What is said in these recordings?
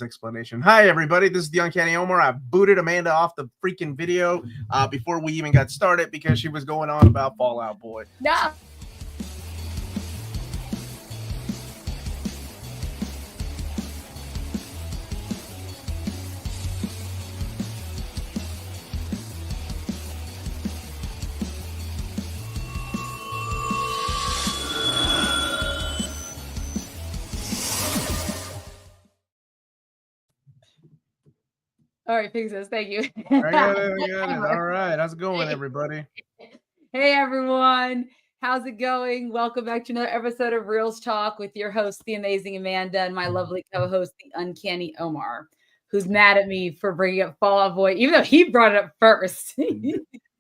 explanation. Hi, everybody. This is the Uncanny Omar. I booted Amanda off the freaking video before we even got started because she was going on about Fallout Boy. No. All right, fixes. Thank you. All right. How's it going, everybody? Hey, everyone. How's it going? Welcome back to another episode of Reelz Talk with your host, the amazing Amanda, and my lovely co-host, the Uncanny Omar, who's mad at me for bringing up Fall Out Boy, even though he brought it up first.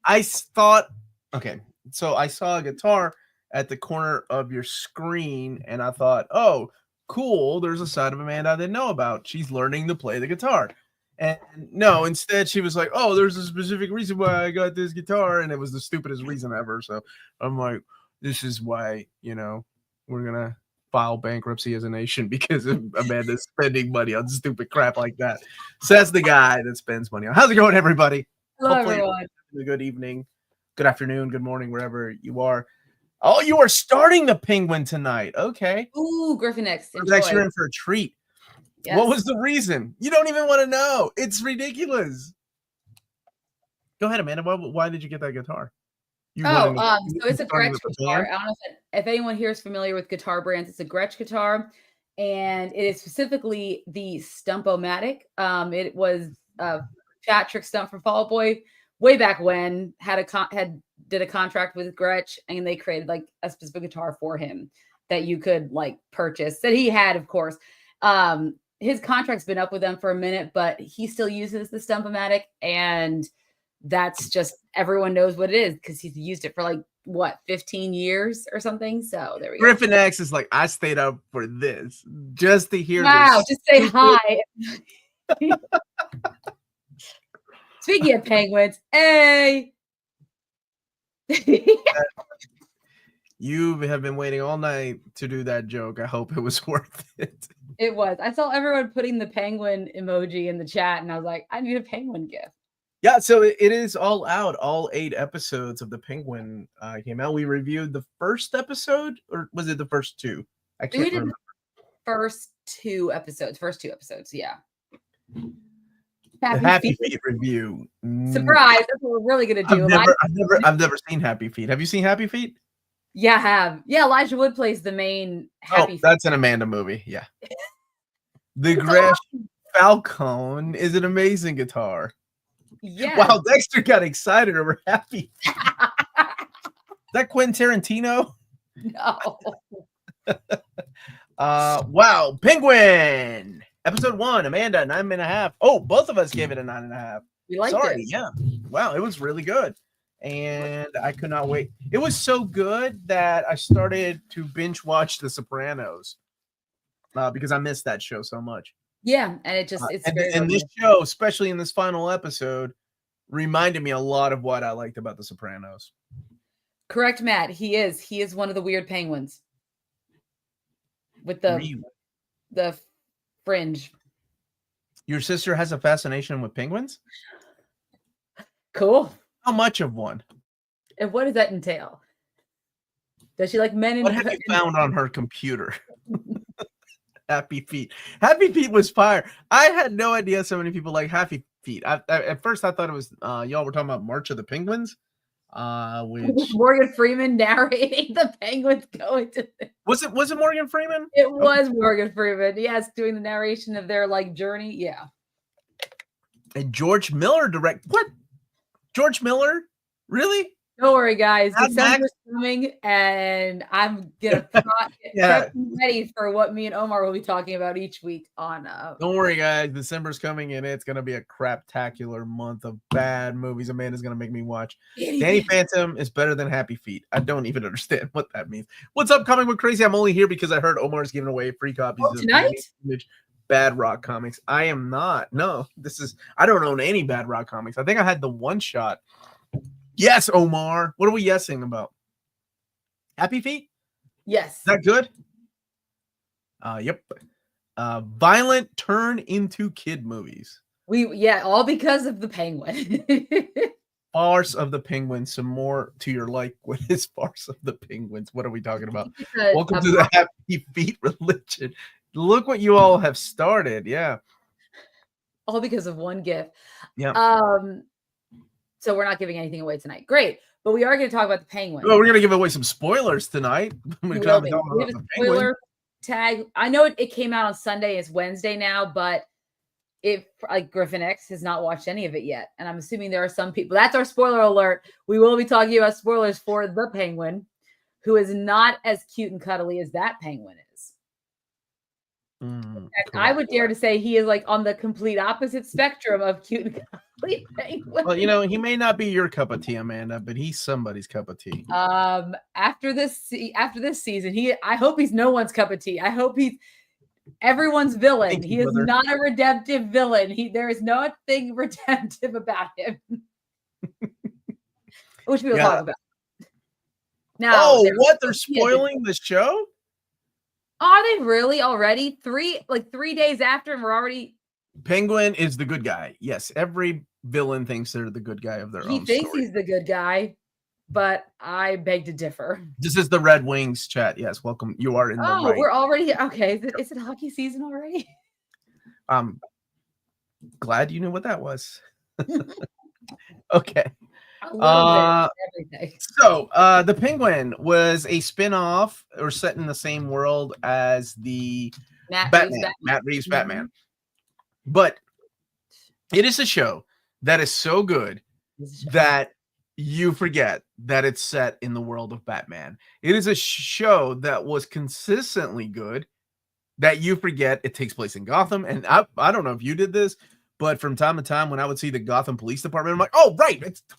I thought, okay, so I saw a guitar at the corner of your screen, and I thought, oh, cool, there's a side of Amanda I didn't know about. She's learning to play the guitar. And no, instead she was like, oh, there's a specific reason why I got this guitar, and it was the stupidest reason ever. So I'm like, this is why, we're going to file bankruptcy as a nation because of Amanda's spending money on stupid crap like that. So that's the guy that spends money on. How's it going, everybody? Hello, everyone. Good evening, good afternoon, good morning, wherever you are. Oh, you are starting the Penguin tonight. Okay. Ooh, Griffin X. You're in for a treat. Yes. What was the reason? You don't even want to know. It's ridiculous. Go ahead, Amanda. Why did you get that guitar? So it's a Gretsch guitar. I don't know if anyone here is familiar with guitar brands. It's a Gretsch guitar, and it is specifically the Stump-O-Matic. It was a chat trick stump from Fall Out Boy way back when. Did a contract with Gretsch, and they created like a specific guitar for him that you could like purchase. That he had, of course. His contract's been up with them for a minute, but he still uses the Stump-O-Matic, and that's just everyone knows what it is because he's used it for 15 years or something. So there we go. Griffin X is like, I stayed up for this just to hear. Wow, just say hi. Speaking of penguins, hey. You have been waiting all night to do that joke. I hope it was worth it. It was. I saw everyone putting the penguin emoji in the chat, and I was like, I need a penguin gift. Yeah, so it is all out. All 8 episodes of the Penguin came out. We reviewed the first episode, or was it the first 2? I can't remember. First two episodes, yeah. Happy Feet review. Surprise! That's what we're really gonna do. I've never seen Happy Feet. Have you seen Happy Feet? Yeah, I have. Yeah, Elijah Wood plays the main Happy Feet. That's an Amanda movie. Yeah. The Gretsch Falcon is an amazing guitar. Yeah. Wow, Dexter got excited over Happy Feet. Is that Quentin Tarantino? No. Wow, Penguin. Episode 1, Amanda, 9.5. Oh, both of us gave it a 9.5. We liked it. Yeah. Wow, it was really good. And I could not wait. It was so good that I started to binge watch The Sopranos because I missed that show so much. Yeah, and and this show, especially in this final episode, reminded me a lot of what I liked about The Sopranos. Correct, Matt. He is one of the weird penguins with the fringe. Your sister has a fascination with penguins? Cool. How much of one? And what does that entail? Does she like men? What have you found on her computer? Happy Feet. Happy Feet was fire. I had no idea so many people like Happy Feet. At first, I thought it was y'all were talking about March of the Penguins. Which Morgan Freeman narrating the Penguins going to. Was it Morgan Freeman? It was Morgan Freeman. Yes, doing the narration of their journey. Yeah. And George Miller what? George Miller? Really? Don't worry, guys. December's coming, and I'm gonna get ready for what me and Omar will be talking about each week on. Don't worry, guys. December's coming, and it's gonna be a craptacular month of bad movies. Amanda's gonna make me watch. Danny Phantom is better than Happy Feet. I don't even understand what that means. What's up, Comic Book Crazy? I'm only here because I heard Omar's giving away free copies of tonight. Bad Rock comics. I am not. No, I don't own any Bad Rock comics. I think I had the one shot. Yes, Omar. What are we yesing about? Happy Feet? Yes. Is that good? Yep. violent turn into kid movies. All because of the Penguin. Farce of the Penguins. Some more to your like. What is Farce of the Penguins? What are we talking about? Welcome to the Happy Feet religion. Look what you all have started. Yeah. All because of one GIF. Yeah. So we're not giving anything away tonight. Great. But we are going to talk about the Penguin. Well, we're going to give away some spoilers tonight. We have a spoiler tag. I know it came out on Sunday. It's Wednesday now, but Griffin X has not watched any of it yet. And I'm assuming there are some people. That's our spoiler alert. We will be talking about spoilers for the Penguin, who is not as cute and cuddly as that Penguin is. I would dare to say he is like on the complete opposite spectrum of cute and cuddly Penguin. Well, he may not be your cup of tea, Amanda, but he's somebody's cup of tea. After this season, I hope he's no one's cup of tea. I hope he's everyone's villain. He is not a redemptive villain. There is nothing redemptive about him. Which we'll talk about. Now, what? They're spoiling the show? Are they really already? 3 days after, and we're already. Penguin is the good guy. Yes, every villain thinks they're the good guy of their own. He thinks he's the good guy, but I beg to differ. This is the Red Wings chat. Yes, welcome. You are in the right. We're already okay. Is it hockey season already? Glad you knew what that was. Okay. So the Penguin was a spin-off or set in the same world as the Matt Reeves Batman. But it is a show that is so good that you forget that it's set in the world of Batman. It is a show that was consistently good that you forget it takes place in Gotham. And I don't know if you did this, but from time to time when I would see the Gotham Police Department, I'm like, oh, right, it's the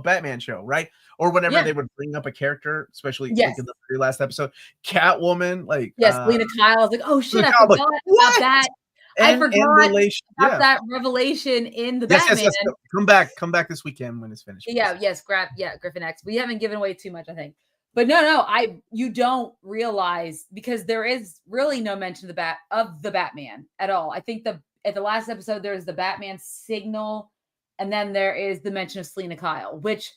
Batman show, right? Or whenever they would bring up a character, especially like in the very last episode, Catwoman, Selena Kyle. I was like, oh shit, I forgot about that. I forgot about that revelation in the Batman. Yes. Come back this weekend when it's finished. Griffin X. We haven't given away too much, I think. But no, you don't realize because there is really no mention of the Batman at all. I think at the last episode there's the Batman signal. And then there is the mention of Selena Kyle, which,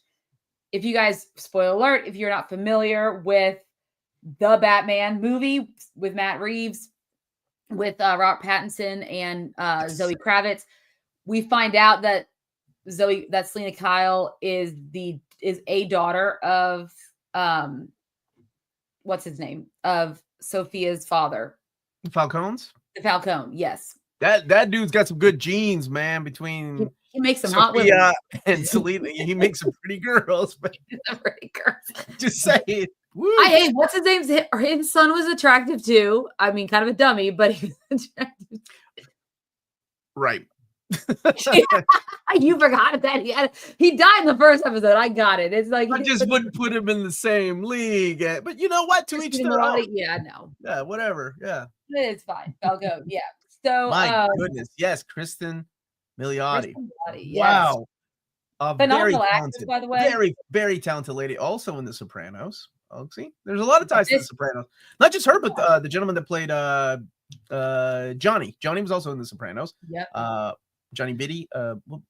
if you guys, spoiler alert, if you're not familiar with the Batman movie with Matt Reeves, with Robert Pattinson and Zoe Kravitz, we find out that Selena Kyle is a daughter of what's his name? Of Sophia's father. Falcone's? The Falcone, yes. That dude's got some good genes, man, between he makes some hot women and Selena. He makes some pretty girls, but just saying. What's his name? His son was attractive too. I mean, kind of a dummy, but he was attractive. Right. You forgot that he died in the first episode. I got it. It's like I just wouldn't put him in the same league. But you know what? To each their own. Yeah, no. Yeah, whatever. Yeah. It's fine. I'll go. Yeah. So my goodness, yes, Kristen Milioti. Yes. Wow. Phenomenal actress, by the way. Very, very talented lady. Also in The Sopranos. Oh, see, there's a lot of ties to The Sopranos. Not just her, but the gentleman that played Johnny. Johnny was also in The Sopranos. Yeah. Johnny Biddy.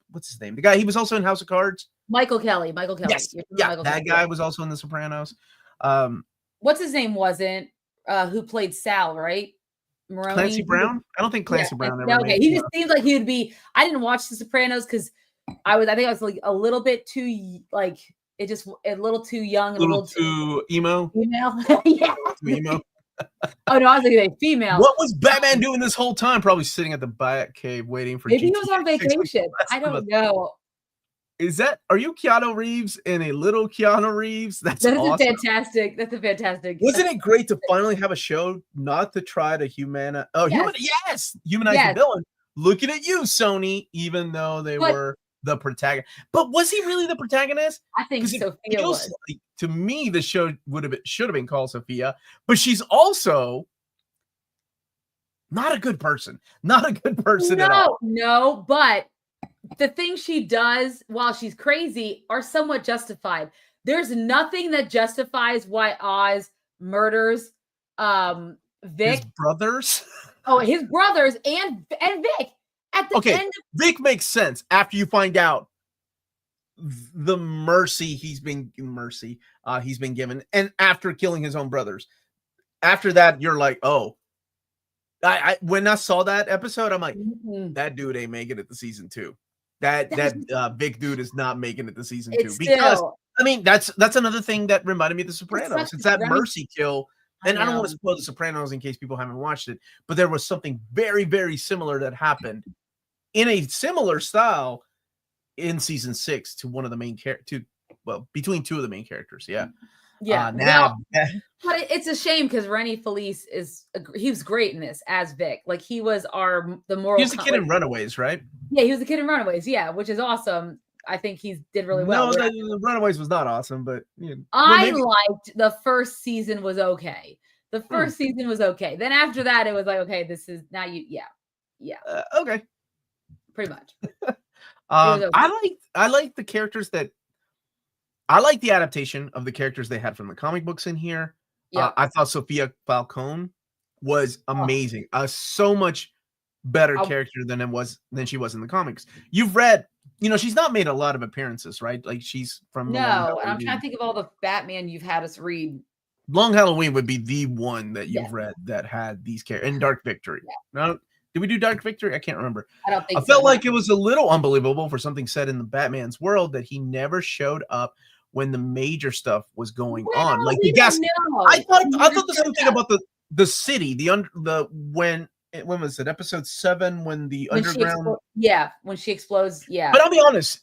What's his name? The guy. He was also in House of Cards. Michael Kelly. Yes. Yeah. That guy was also in The Sopranos. What's his name? Wasn't who played Sal? Right. Maroney. Clancy Brown? I don't think Clancy Brown ever okay. He just seems like he would be. I didn't watch The Sopranos because I think I was like a little bit too like it just a little too young, a little too emo. Female. Yeah. Too emo. Oh no, I was thinking female. What was Batman doing this whole time? Probably sitting at the Batcave waiting for. Maybe he was on vacation. I don't know. Are you Keanu Reeves in a little Keanu Reeves? That's awesome. Fantastic. That's a fantastic. Wasn't it great to finally have a show not to try to humanize the villain? Looking at you, Sony, even though they were the protagonist. But was he really the protagonist? I think Sophia was. Like, to me, the show should have been called Sophia, but she's also not a good person. Not a good person at all. No, but the things she does while she's crazy are somewhat justified. There's nothing that justifies why Oz murders Vic. His brothers? Oh, his brothers and Vic at the end. Vic makes sense after you find out the mercy he's been given, and after killing his own brothers. After that, you're like, oh. I when I saw that episode, I'm like, that dude ain't making it to season 2. That big dude is not making it to season 2 because I mean that's another thing that reminded me of The Sopranos. It's that mercy kill, and I don't want to spoil The Sopranos in case people haven't watched it, but there was something very, very similar that happened in a similar style in season 6 to one of the main characters. Well, between two of the main characters, yeah. But it's a shame because Rennie Felice he was great in this as Vic. Like he was the moral. He was the kid in Runaways, right? Yeah, he was the kid in Runaways. Yeah, which is awesome. I think he did really well. No, the Runaways was not awesome, but I liked the first season was okay. The first season was okay. Then after that, it was like, okay, this is now okay, pretty much. Okay. I like the characters that. I like the adaptation of the characters they had from the comic books in here. I thought Sophia Falcone was amazing. So much better character than she was in the comics. You've read, she's not made a lot of appearances, right? Like she's from No, and I'm trying to think of all the Batman you've had us read. Long Halloween would be the one that you've read that had these characters. And Dark Victory. No, did we do Dark Victory? I can't remember. I don't think I felt like it was a little unbelievable for something set in the Batman's world that he never showed up when the major stuff was going on. Like the gas. I thought the same thing about the city. When was it? Episode 7 when the underground. When she explodes. Yeah. But I'll be honest,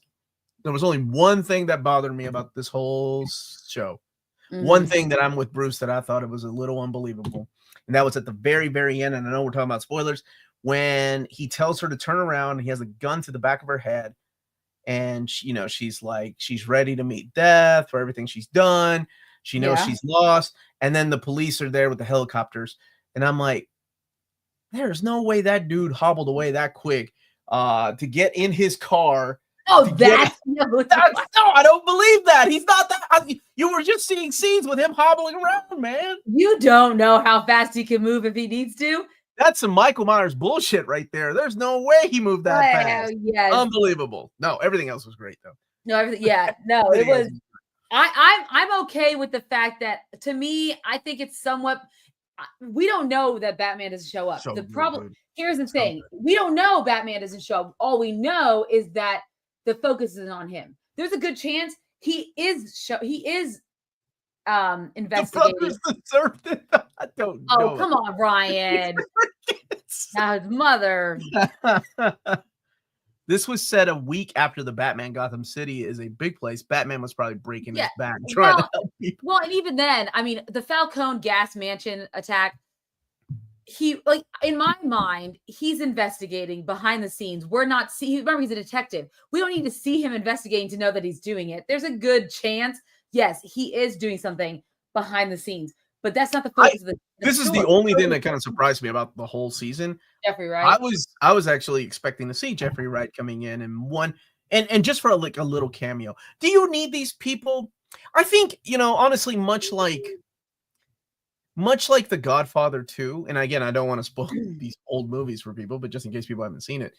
there was only one thing that bothered me about this whole show. One thing that I'm with Bruce that I thought it was a little unbelievable, and that was at the very, very end. And I know we're talking about spoilers. When he tells her to turn around, he has a gun to the back of her head. And she's like, she's ready to meet death for everything she's done. She knows she's lost. And then the police are there with the helicopters. And I'm like, there's no way that dude hobbled away that quick to get in his car. Oh, no, I don't believe that. He's not that. You were just seeing scenes with him hobbling around, man. You don't know how fast he can move if he needs to. That's some Michael Myers bullshit right there. There's no way he moved that fast. Yes. Unbelievable. No, everything else was great though. No, everything. Yeah, no, it was. I'm okay with the fact that, to me, I think it's somewhat. We don't know that Batman doesn't show up. The problem here's the thing: we don't know Batman doesn't show up. All we know is that the focus is on him. There's a good chance he is investigating. I don't know. Oh, come on, Ryan. Now his mother. This was set a week after the Batman Gotham City is a big place. Batman was probably breaking his back trying to help people. Well, and even then, I mean, the Falcone gas mansion attack, in my mind, he's investigating behind the scenes. Remember, he's a detective. We don't need to see him investigating to know that he's doing it. There's a good chance, yes, he is doing something behind the scenes, but that's not the focus of the This is the only thing that kind of surprised me about the whole season. Jeffrey Wright. I was actually expecting to see Jeffrey Wright coming in and just for a little cameo. Do you need these people? I think, honestly, much like The Godfather 2, and again, I don't want to spoil these old movies for people, but just in case people haven't seen it.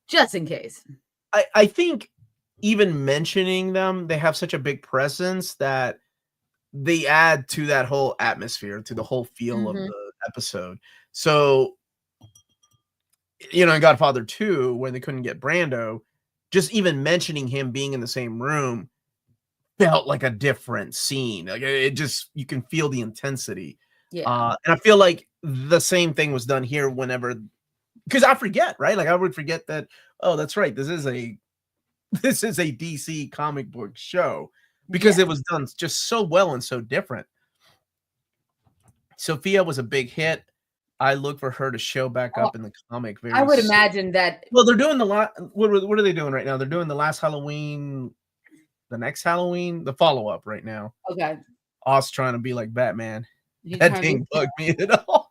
Just in case. I think even mentioning them, they have such a big presence that they add to that whole atmosphere, to the whole feel of the episode. So, in Godfather 2, when they couldn't get Brando, just even mentioning him being in the same room felt like a different scene. Like you can feel the intensity. Yeah. And I feel like the same thing was done here because I forget, right? Like I would forget that, oh, that's right. This is a DC comic book show because it was done just so well and so different. Sophia was a big hit. I look for her to show back up in the comic. I would imagine that. Well, they're doing what are they doing right now? They're doing the last Halloween, the next Halloween, the follow-up right now. Okay. Oz trying to be like Batman. That thing bugged me at all.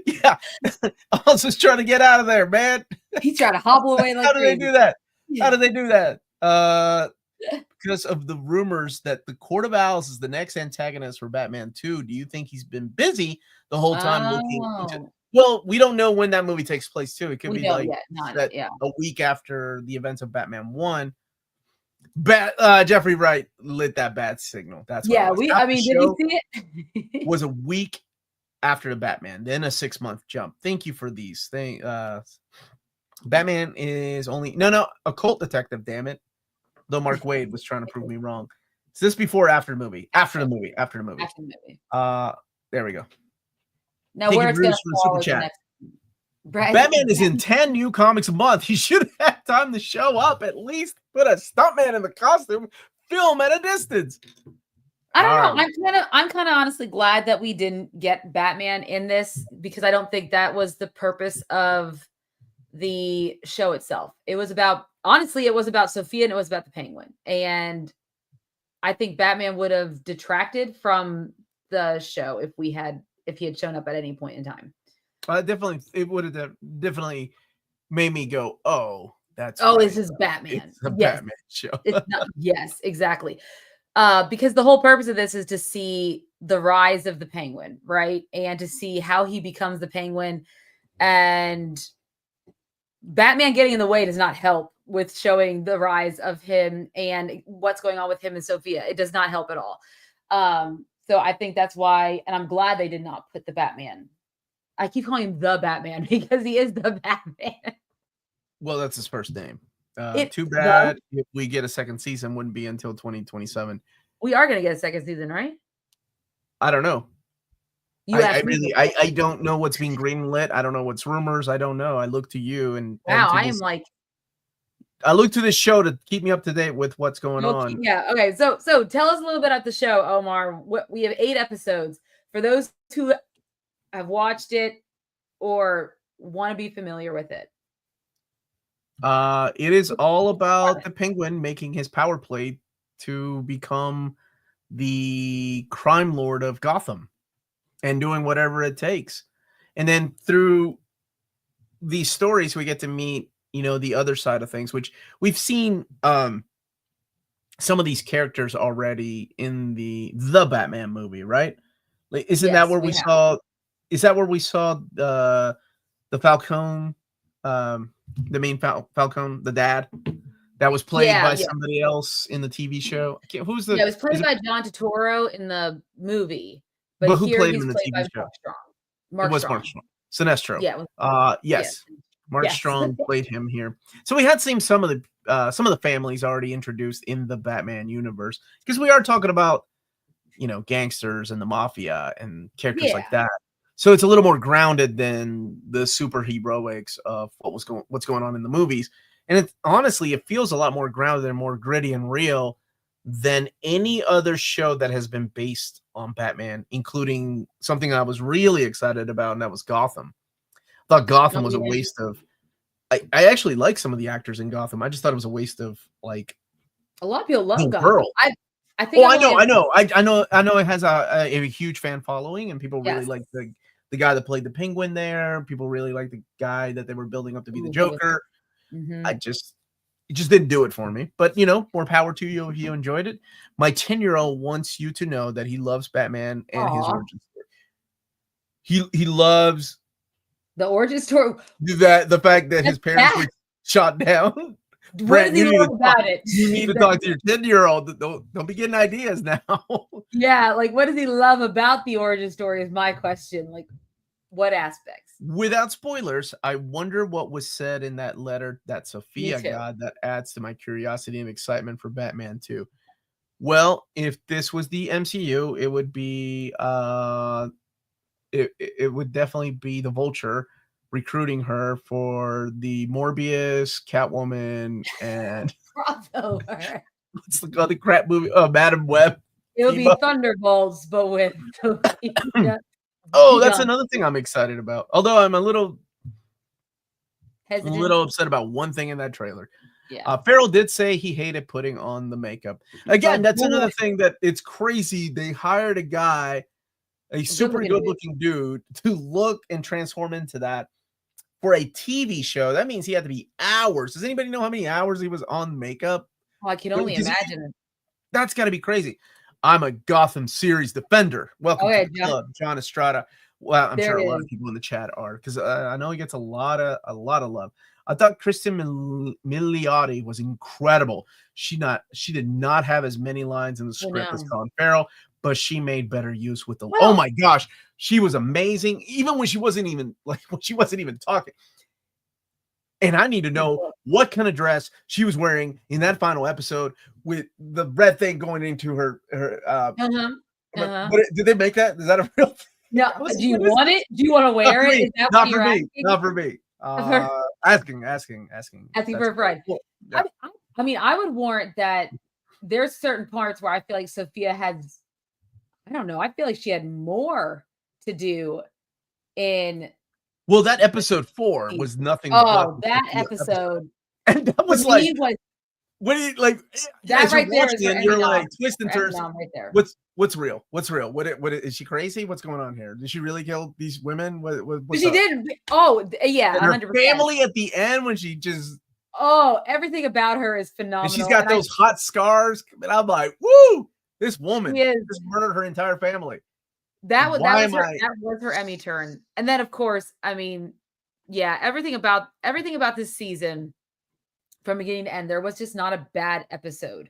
Yeah. Oz was trying to get out of there, man. He's trying to hobble away like How do they do that? How do they do that? Because of the rumors that the Court of Owls is the next antagonist for Batman 2. Do you think he's been busy the whole time looking into? Well, we don't know when that movie takes place too. It could be like yet. A week after the events of Batman 1. Jeffrey Wright lit that bat signal. That's what did you see it? Was a week after the Batman, then a 6-month jump. Thank you for these things. Batman is only a cult detective, damn it. Though Mark Wade was trying to prove me wrong. Is this before or after the movie? After the movie. There we go. Now where it's gonna fall is the next. Batman is in 10 new comics a month. He should have time to show up, at least put a stuntman in the costume, film at a distance. I don't know. I'm kind of honestly glad that we didn't get Batman in this, because I don't think that was the purpose of the show itself. It was about Sophia, and it was about the Penguin. And I think Batman would have detracted from the show if he had shown up at any point in time. It would have definitely made me go, "Oh, that's this is Batman. It's a Batman show." It's not, yes, exactly. Because the whole purpose of this is to see the rise of the Penguin, right? And to see how he becomes the Penguin. And Batman getting in the way does not help with showing the rise of him and what's going on with him and Sophia. It does not help at all. So I think that's why, and I'm glad they did not put the Batman. I keep calling him the Batman because he is the Batman. Well, that's his first name. Too bad if we get a second season, wouldn't be until 2027. We are going to get a second season, right? I don't know. I don't know what's being greenlit. I don't know what's rumors. I don't know. I look to you and I look to this show to keep me up to date with what's going on. Yeah. Okay. So tell us a little bit about the show, Omar. We have 8 episodes. For those who have watched it or want to be familiar with it. It is all about the Penguin making his power play to become the crime lord of Gotham and doing whatever it takes. And then through these stories, we get to meet, the other side of things, which we've seen some of these characters already in the Batman movie, right? Like, isn't that where we saw? Is that where we saw the Falcone, the main Falcone, the dad, that was played by somebody else in the TV show? Who's the? Yeah, it was played by John Turturro in the movie, but who played him in the TV show? Mark Strong. Sinestro. Yeah. Yes. Mark Strong played him here. So we had seen some of the families already introduced in the Batman universe, because we are talking about, gangsters and the mafia and characters like that. So it's a little more grounded than the superheroics of what's going on in the movies. And honestly, it feels a lot more grounded and more gritty and real than any other show that has been based on Batman, including something I was really excited about, and that was Gotham. I thought Gotham was a waste of. I actually like some of the actors in Gotham. I just thought it was a waste of, like, a lot of people love Gotham. Pearl. I think. I know it has a huge fan following, and people really like the guy that played the Penguin there. People really like the guy that they were building up to be the Joker. Mm-hmm. It just didn't do it for me. But more power to you if you enjoyed it. My 10-year-old wants you to know that he loves Batman and his origin story. He loves the origin story. The fact that his parents were shot down. What does he love about it? You need to talk to your 10-year-old. Don't be getting ideas now. Yeah, like, what does he love about the origin story is my question. Like, what aspects? Without spoilers, I wonder what was said in that letter that Sophia got that adds to my curiosity and excitement for Batman 2. Well, if this was the MCU, it would be it would definitely be the Vulture recruiting her for the Morbius, Catwoman, and crossover. What's the other crap movie? Oh, Madam Web. It'll be Thunderbolts, but with that's another thing I'm excited about. Although I'm a little hesitant. A little upset about one thing in that trailer. Yeah. Farrell did say he hated putting on the makeup. Again, that's another thing that it's crazy. They hired a guy, a super good-looking dude, to look and transform into that for a TV show. That means he had to be hours. Does anybody know how many hours he was on makeup? Oh, I can only imagine. That's got to be crazy. I'm a Gotham series defender. Welcome to the club, John Estrada. Well, I'm sure a lot of people in the chat are, because I know he gets a lot of love. I thought Kristen Milioti was incredible. She did not have as many lines in the script as Colin Farrell, but she made better use with the. Oh my gosh, she was amazing, even when she wasn't even talking. And I need to know what kind of dress she was wearing in that final episode with the red thing going into her. Did they make that? Is that a real thing? No. Do you want it? Do you want to wear it? Is that not for me. Not for me. Asking for a friend. Yeah. I mean, I would warrant that there's certain parts where I feel like Sophia has, I don't know, I feel like she had more to do in. Well, that episode 4 was nothing. Oh, that episode. And that was like, when you like that right there, and you're like twist and turns. Right there. What's real? What's real? What is she crazy? What's going on here? Did she really kill these women? She did. Oh, yeah, 100%. Her family at the end when she just. Oh, everything about her is phenomenal. And she's got those hot scars, and I'm like, woo! This woman just murdered her entire family. That was her Emmy turn. And then, of course, I mean, yeah, everything about this season, from beginning to end, there was just not a bad episode.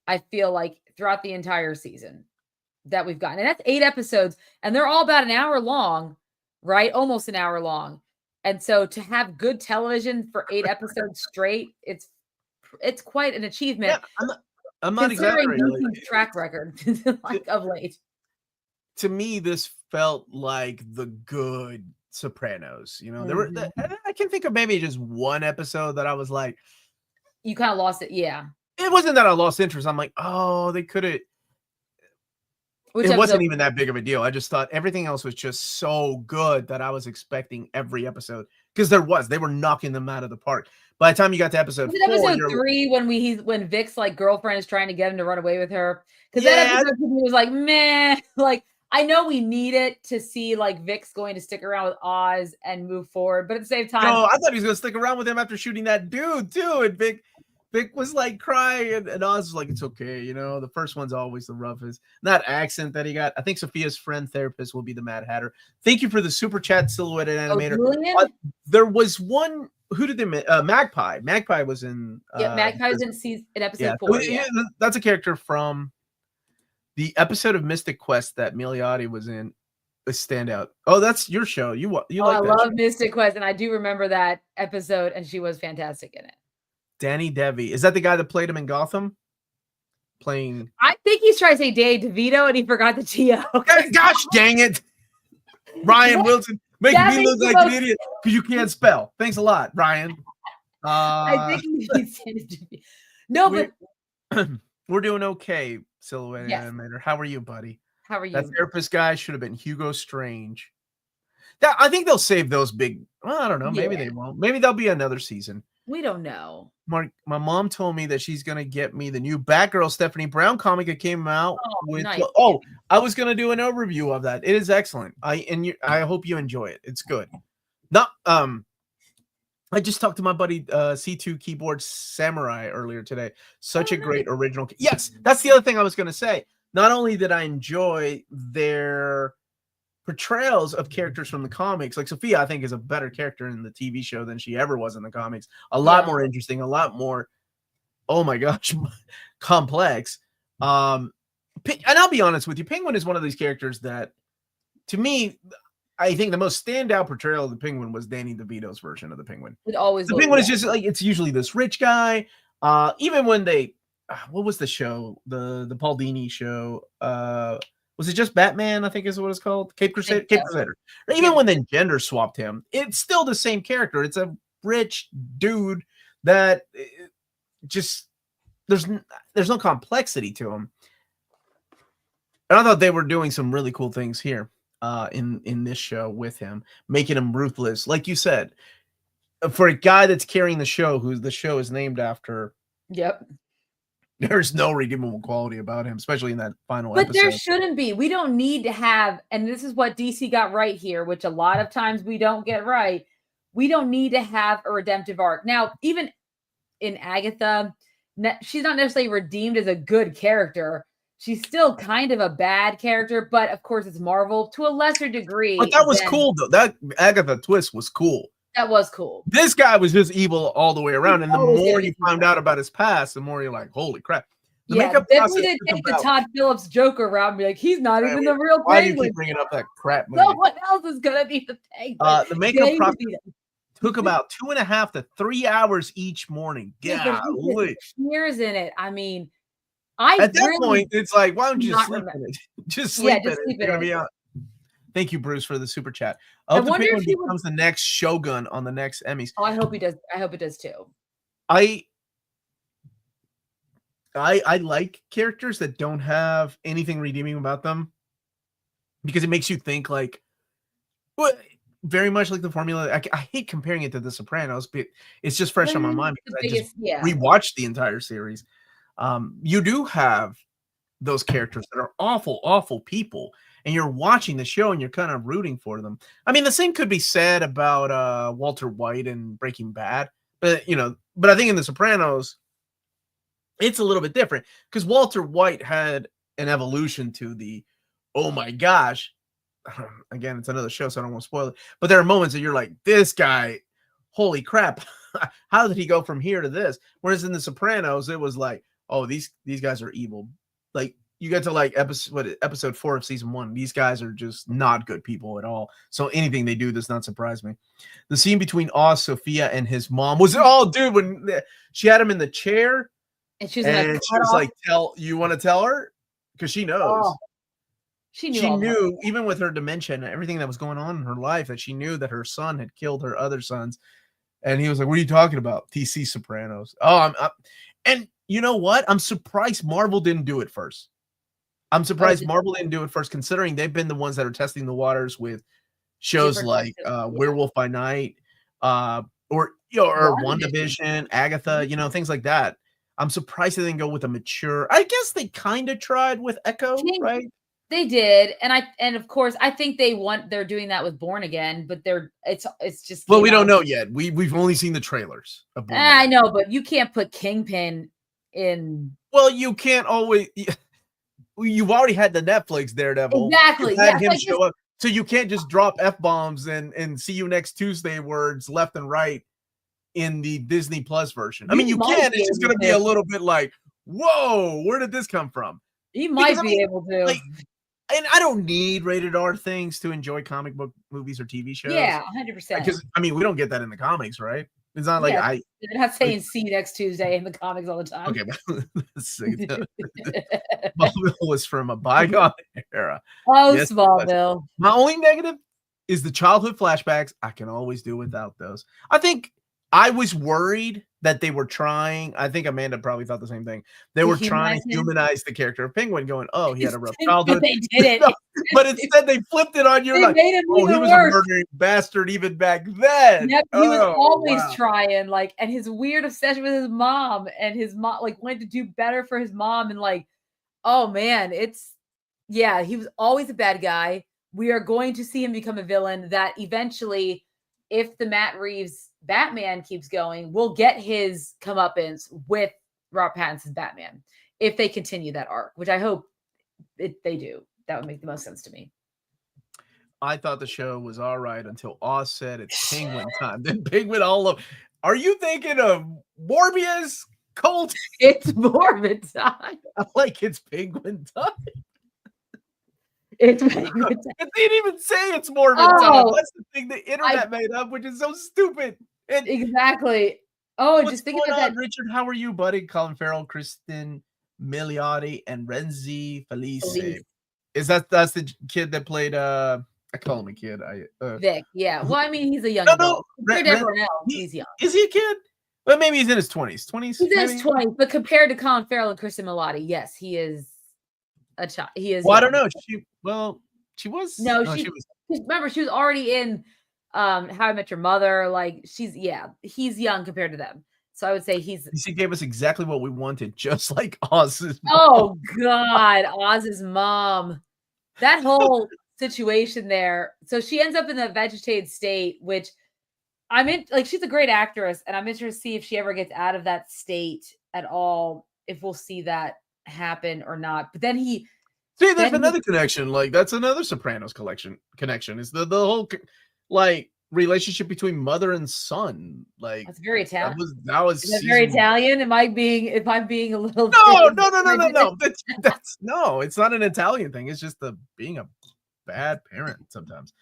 I feel like throughout the entire season that we've gotten, and that's 8 episodes, and they're all about an hour long, right? Almost an hour long. And so to have good television for 8 episodes straight, it's quite an achievement. Yeah, I'm not exaggerating. Track record of late. To me, this felt like the good Sopranos. You know, there were. I can think of maybe just one episode that I was like, you kind of lost it. Yeah, it wasn't that I lost interest. I'm like, oh, they could have. It wasn't even that big of a deal. I just thought everything else was just so good that I was expecting every episode, because they were knocking them out of the park. By the time you got to episode 4, episode 3, when Vic's like girlfriend is trying to get him to run away with her, because that episode was like, meh. Like, I know we need it to see like Vic's going to stick around with Oz and move forward, but at the same time, no, I thought he was going to stick around with him after shooting that dude too, and Vic was like crying, and Oz was like, it's okay, you know, the first one's always the roughest. That accent that he got. I think Sophia's friend therapist will be the Mad Hatter. Thank you for the super chat, Silhouetted Animator. There was one. Who did they Magpie. Magpie was in. Magpie was in episode 4. Yeah. That's a character from the episode of Mystic Quest that Milioti was in. A standout. Oh, that's your show. You like that? I love Mystic Quest, and I do remember that episode, and she was fantastic in it. Danny Devi. Is that the guy that played him in Gotham? Playing. I think he's trying to say Danny DeVito, and he forgot the T.O. Gosh dang it. Ryan Wilson. Make me look like an idiot because you can't spell. Thanks a lot, Ryan. I think he's no, but we're doing okay, Silhouette Animator. How are you, buddy? How are you? That therapist guy should have been Hugo Strange. I think they'll save those big. Well, I don't know. Maybe they won't. Maybe there'll be another season. We don't know. Mark, my mom told me that she's gonna get me the new Batgirl Stephanie Brown comic that came out with. Nice. I was gonna do an overview of that. It is excellent. I hope you enjoy it. It's good. Not I just talked to my buddy C2 Keyboard Samurai earlier today. Such a great original. Yes, that's the other thing I was gonna say. Not only did I enjoy their portrayals of characters from the comics, like Sophia, I think is a better character in the TV show than she ever was in the comics. A lot more interesting, a lot more, oh my gosh, complex. And I'll be honest with you, Penguin is one of these characters that, to me, I think the most standout portrayal of the Penguin was Danny DeVito's version of the Penguin. The Penguin is just like, it's usually this rich guy. Even when they, what was the show? The Paul Dini show. Was it just Batman? I think is what it's called. Cape Crusader. Even when they gender swapped him, it's still the same character. It's a rich dude that just there's no complexity to him. And I thought they were doing some really cool things here in this show with him, making him ruthless, like you said, for a guy that's carrying the show, who the show is named after. Yep. There's no redeemable quality about him, especially in that final episode. But there shouldn't be. We don't need to have, and this is what DC got right here, which a lot of times we don't get right. We don't need to have a redemptive arc. Now, even in Agatha, she's not necessarily redeemed as a good character. she's still kind of a bad character, but of course it's Marvel to a lesser degree. But that was cool though. That Agatha twist was cool. That was cool. This guy was just evil all the way around, and the more you found out about his past, the more you're like, "Holy crap!" The makeup definitely didn't take the Todd Phillips Joker route and be like, "He's not even the real Penguin." Why do you keep bringing up that crap movie? Someone else is gonna be the Penguin. The makeup process took about 2.5 to 3 hours each morning. Yeah, years in it. I mean, at that point, it's like, why don't you just sleep in it? Just sleep in it. It's gonna be on. Thank you, Bruce, for the super chat. I wonder if he becomes the next Shogun on the next Emmys. Oh, I hope he does. I hope it does too. I like characters that don't have anything redeeming about them because it makes you think like, very much like the formula. I hate comparing it to The Sopranos, but it's just fresh on my mind because I just rewatched the entire series. You do have those characters that are awful, awful people, and you're watching the show and you're kind of rooting for them. I mean, the same could be said about Walter White and Breaking Bad, but I think in The Sopranos, it's a little bit different because Walter White had an evolution to the, oh my gosh, again, it's another show, so I don't want to spoil it, but there are moments that you're like, this guy, holy crap, how did he go from here to this? Whereas in The Sopranos, it was like, oh, these guys are evil. Like, you get to like episode 4 of season 1. These guys are just not good people at all. So anything they do does not surprise me. The scene between Oz, Sophia, and his mom was, dude, when she had him in the chair, and she was like, you want to tell her? Because she knows. Oh, she knew even with her dementia and everything that was going on in her life, that she knew that her son had killed her other sons. And he was like, what are you talking about? TC Sopranos. Oh, and you know what? I'm surprised Marvel didn't do it first. Marvel didn't do it first, considering they've been the ones that are testing the waters with shows like Werewolf by Night, or WandaVision, Agatha, things like that. I'm surprised they didn't go with a mature. I guess they kind of tried with Echo, right? They did, and of course, I think they're doing that with Born Again, but it's just. Well, we don't know yet. We've only seen the trailers of Born Again. I know, but you can't put Kingpin in. Well, you can't always. You've already had the Netflix Daredevil. Exactly. You had him show up, so you can't just drop F-bombs and see you next Tuesday words left and right in the Disney Plus version. I mean, you can. It's just going to be a little bit like, whoa, where did this come from? You might be able to. And I don't need rated R things to enjoy comic book movies or TV shows. Yeah, 100%. Because we don't get that in the comics, right? It's not like They're not saying see you next Tuesday in the comics all the time. Okay, Smallville was from a bygone era. Oh, yes, Smallville. My only negative is the childhood flashbacks. I can always do without those. I think I was worried that they were trying. I think Amanda probably thought the same thing. They were trying to humanize the character of Penguin, going, "Oh, he had a rough childhood." They did it, but instead they flipped it on you. Like, oh, he was a murdering bastard even back then. Yep, he was always trying, and his weird obsession with his mom, and his mom wanted to do better for his mom, and oh man, he was always a bad guy. We are going to see him become a villain that eventually, if the Matt Reeves Batman keeps going, we'll get his comeuppance with Rob Pattinson's Batman if they continue that arc, which I hope they do. That would make the most sense to me. I thought the show was all right until Oz said it's Penguin time. Then Penguin all over. Are you thinking of Morbius? Colt? It's Morbid time. I like it's Penguin time. It's Penguin time. It didn't even say it's Morbid time. That's the thing the internet made up, which is so stupid. Exactly. Oh, just think about that. Richard, how are you, buddy? Colin Farrell, Kristen Milioti, and Renzi Felice. That's the kid that played I call him a kid. Vic, yeah. Well, I mean, he's a young adult. He's young. Is he a kid? Well, maybe he's in his 20s. He's in his 20s, but compared to Colin Farrell and Kristen Milioti, yes, he is a child. He is. Well, I don't know. She was. No, she was. Remember, she was already in How I Met Your Mother. He's young compared to them. So I would say he gave us exactly what we wanted, just like Oz's mom. Oh God, Oz's mom. That whole situation there. So she ends up in the vegetated state, which she's a great actress, and I'm interested to see if she ever gets out of that state at all, if we'll see that happen or not. But then he see, there's another connection. Like that's another Sopranos connection. Is the whole like relationship between mother and son. Like that's very Italian. That was is that very Italian? Am I being a little? No. That's no. It's not an Italian thing. It's just being a bad parent sometimes.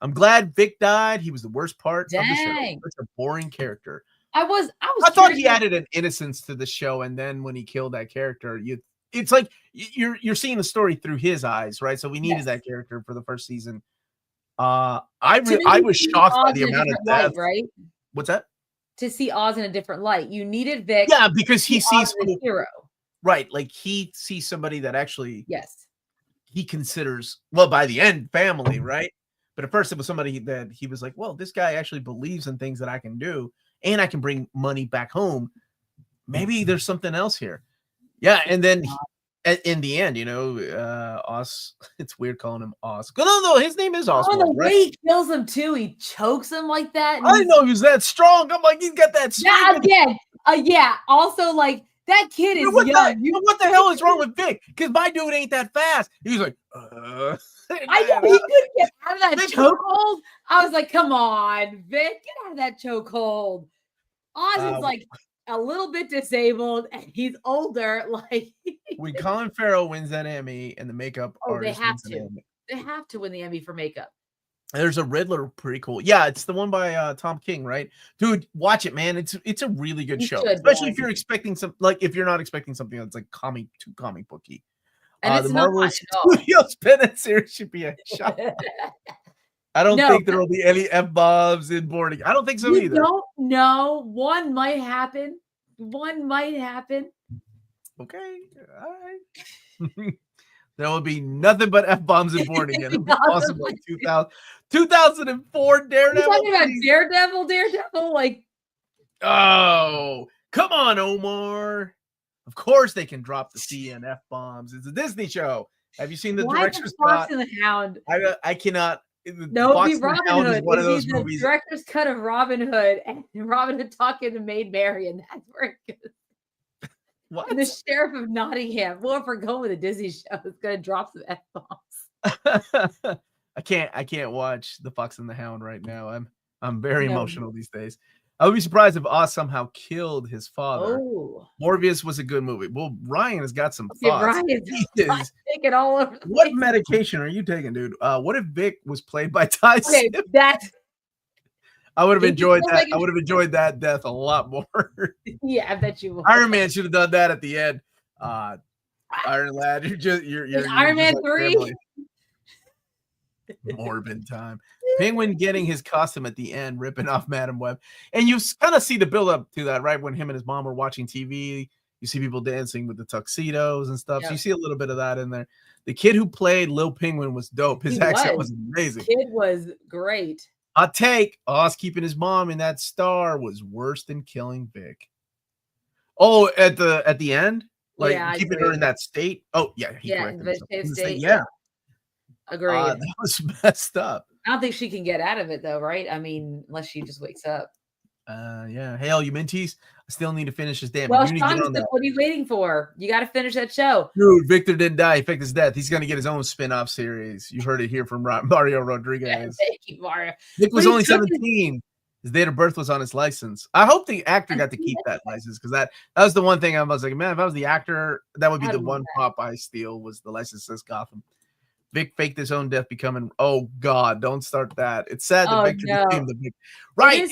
I'm glad Vic died. He was the worst part of the show. Such a boring character. I thought he added an innocence to the show, and then when he killed that character, it's like you're seeing the story through his eyes, right? So we needed that character for the first season. I was shocked by the amount of death. Right? What's that? To see Oz in a different light. You needed Vic. Yeah, because he sees the hero. Right, like he sees somebody that actually he considers, well, by the end, family, right? But at first it was somebody that he was like, well, this guy actually believes in things that I can do, and I can bring money back home. Maybe there's something else here. Yeah, and then in the end, Oz, it's weird calling him Oz. No, his name is Oswald, the way he kills him too, he chokes him like that. I didn't know he was that strong. I'm like, he's got that strength. Yeah. Also, like, that kid is young. What the hell is wrong with Vic? Because my dude ain't that fast. He's like, I know he couldn't get out of that chokehold. I was like, come on, Vic, get out of that chokehold. Oz is like a little bit disabled and he's older. Like when Colin Farrell wins that Emmy and the makeup artist, they have to win the Emmy for makeup. There's a Riddler prequel. Yeah, it's the one by Tom King, right? Dude, watch it, man. It's a really good show, especially if you're expecting if you're not expecting something that's like too comic booky. And the Marvel Studios Bennett series should be a shot. I don't think there will be any F-bombs in boarding. I don't think so either. Don't know. One might happen. Okay, all right. There will be nothing but F-bombs in boarding. It'll be awesome. Like 2004 Daredevil. Are you talking about Daredevil? Like, oh, come on, Omar. Of course they can drop the C and F-bombs. It's a Disney show. Have you seen the director's cut? Fox and the Hound? I cannot. No, it'd be Robin Hood. One of those movies. The director's cut of Robin Hood and Robin Hood talking to Maid Mary, and that's where it goes. What? And the Sheriff of Nottingham. Well, if we're going with a Disney show, it's going to drop some F-bombs. I can't watch The Fox and the Hound right now. I'm very emotional these days. I would be surprised if Oz somehow killed his father. Oh. Morbius was a good movie. Well, Ryan has got some thoughts. Ryan's taking all over. What medication are you taking, dude? What if Vic was played by Ty Smith? I would have enjoyed that. I would have enjoyed that death a lot more. Yeah, I bet you would. Iron Man should have done that at the end. Iron Lad, you're Iron Man 3. Morbid time. Penguin getting his costume at the end, ripping off Madam Web. And you kind of see the build up to that, right? When him and his mom were watching TV, you see people dancing with the tuxedos and stuff. Yep. So you see a little bit of that in there. The kid who played Lil Penguin was dope. His accent was amazing. The kid was great. Hot take. Oz keeping his mom in that star was worse than killing Vic. Oh, at the end? Like keeping her in that state? Oh, yeah. He corrected state. Yeah. Agreed. That was messed up. I don't think she can get out of it though, right? I mean, unless she just wakes up. Yeah. Hey, all you Minties, I still need to finish this damn. Well, Sean, what are you waiting for? You got to finish that show. Dude, Victor didn't die. He faked his death. He's going to get his own spin-off series. You heard it here from Mario Rodriguez. Yeah, thank you, Mario. Nick was only 17. His date of birth was on his license. I hope the actor got to keep that license because that was the one thing I was like, man, if I was the actor, that would be the one prop I steal was the license says Gotham. Vic faked his own death becoming, oh God, don't start that. It's sad that Victor became the big right.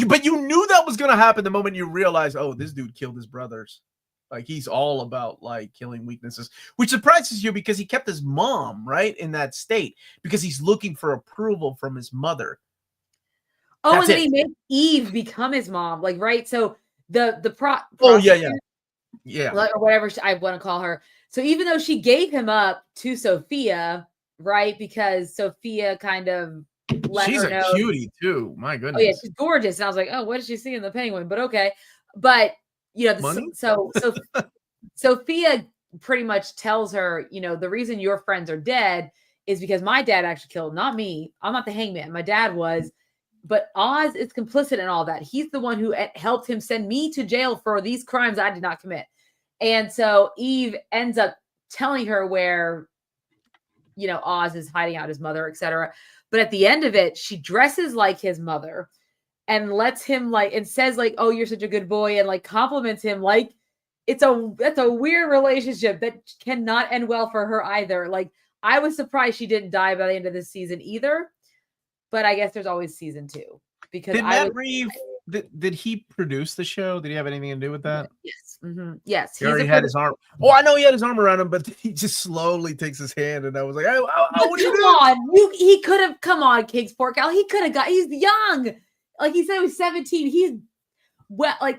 But you knew that was going to happen the moment you realized, oh, this dude killed his brothers. Like he's all about like killing weaknesses, which surprises you because he kept his mom right in that state because he's looking for approval from his mother. Oh, that's and then he made Eve become his mom, like right. So the yeah, or whatever I want to call her. So even though she gave him up to Sophia, right, because Sophia kind of she's a cutie too. My goodness. Oh yeah, she's gorgeous. And I was like, oh, what did she see in the Penguin? But okay, but you know, so Sophia pretty much tells her, you know, the reason your friends are dead is because my dad actually killed, not me. I'm not the hangman. My dad was. But Oz is complicit in all that. He's the one who helped him send me to jail for these crimes I did not commit. And so Eve ends up telling her where, Oz is hiding out his mother, etc. But at the end of it, she dresses like his mother and lets him and says oh, you're such a good boy, and compliments him. That's a weird relationship that cannot end well for her either. I was surprised she didn't die by the end of this season either, but I guess there's always season 2 because did Matt Reeves, did he produce the show? Did he have anything to do with that? Yes. Mm-hmm. Yes. He already had his arm. Oh, I know he had his arm around him, but he just slowly takes his hand, and I was like, "Hey, what are you doing? He could have. Come on, Kingsport Cal. He could have he's young. Like he said, he was 17. He's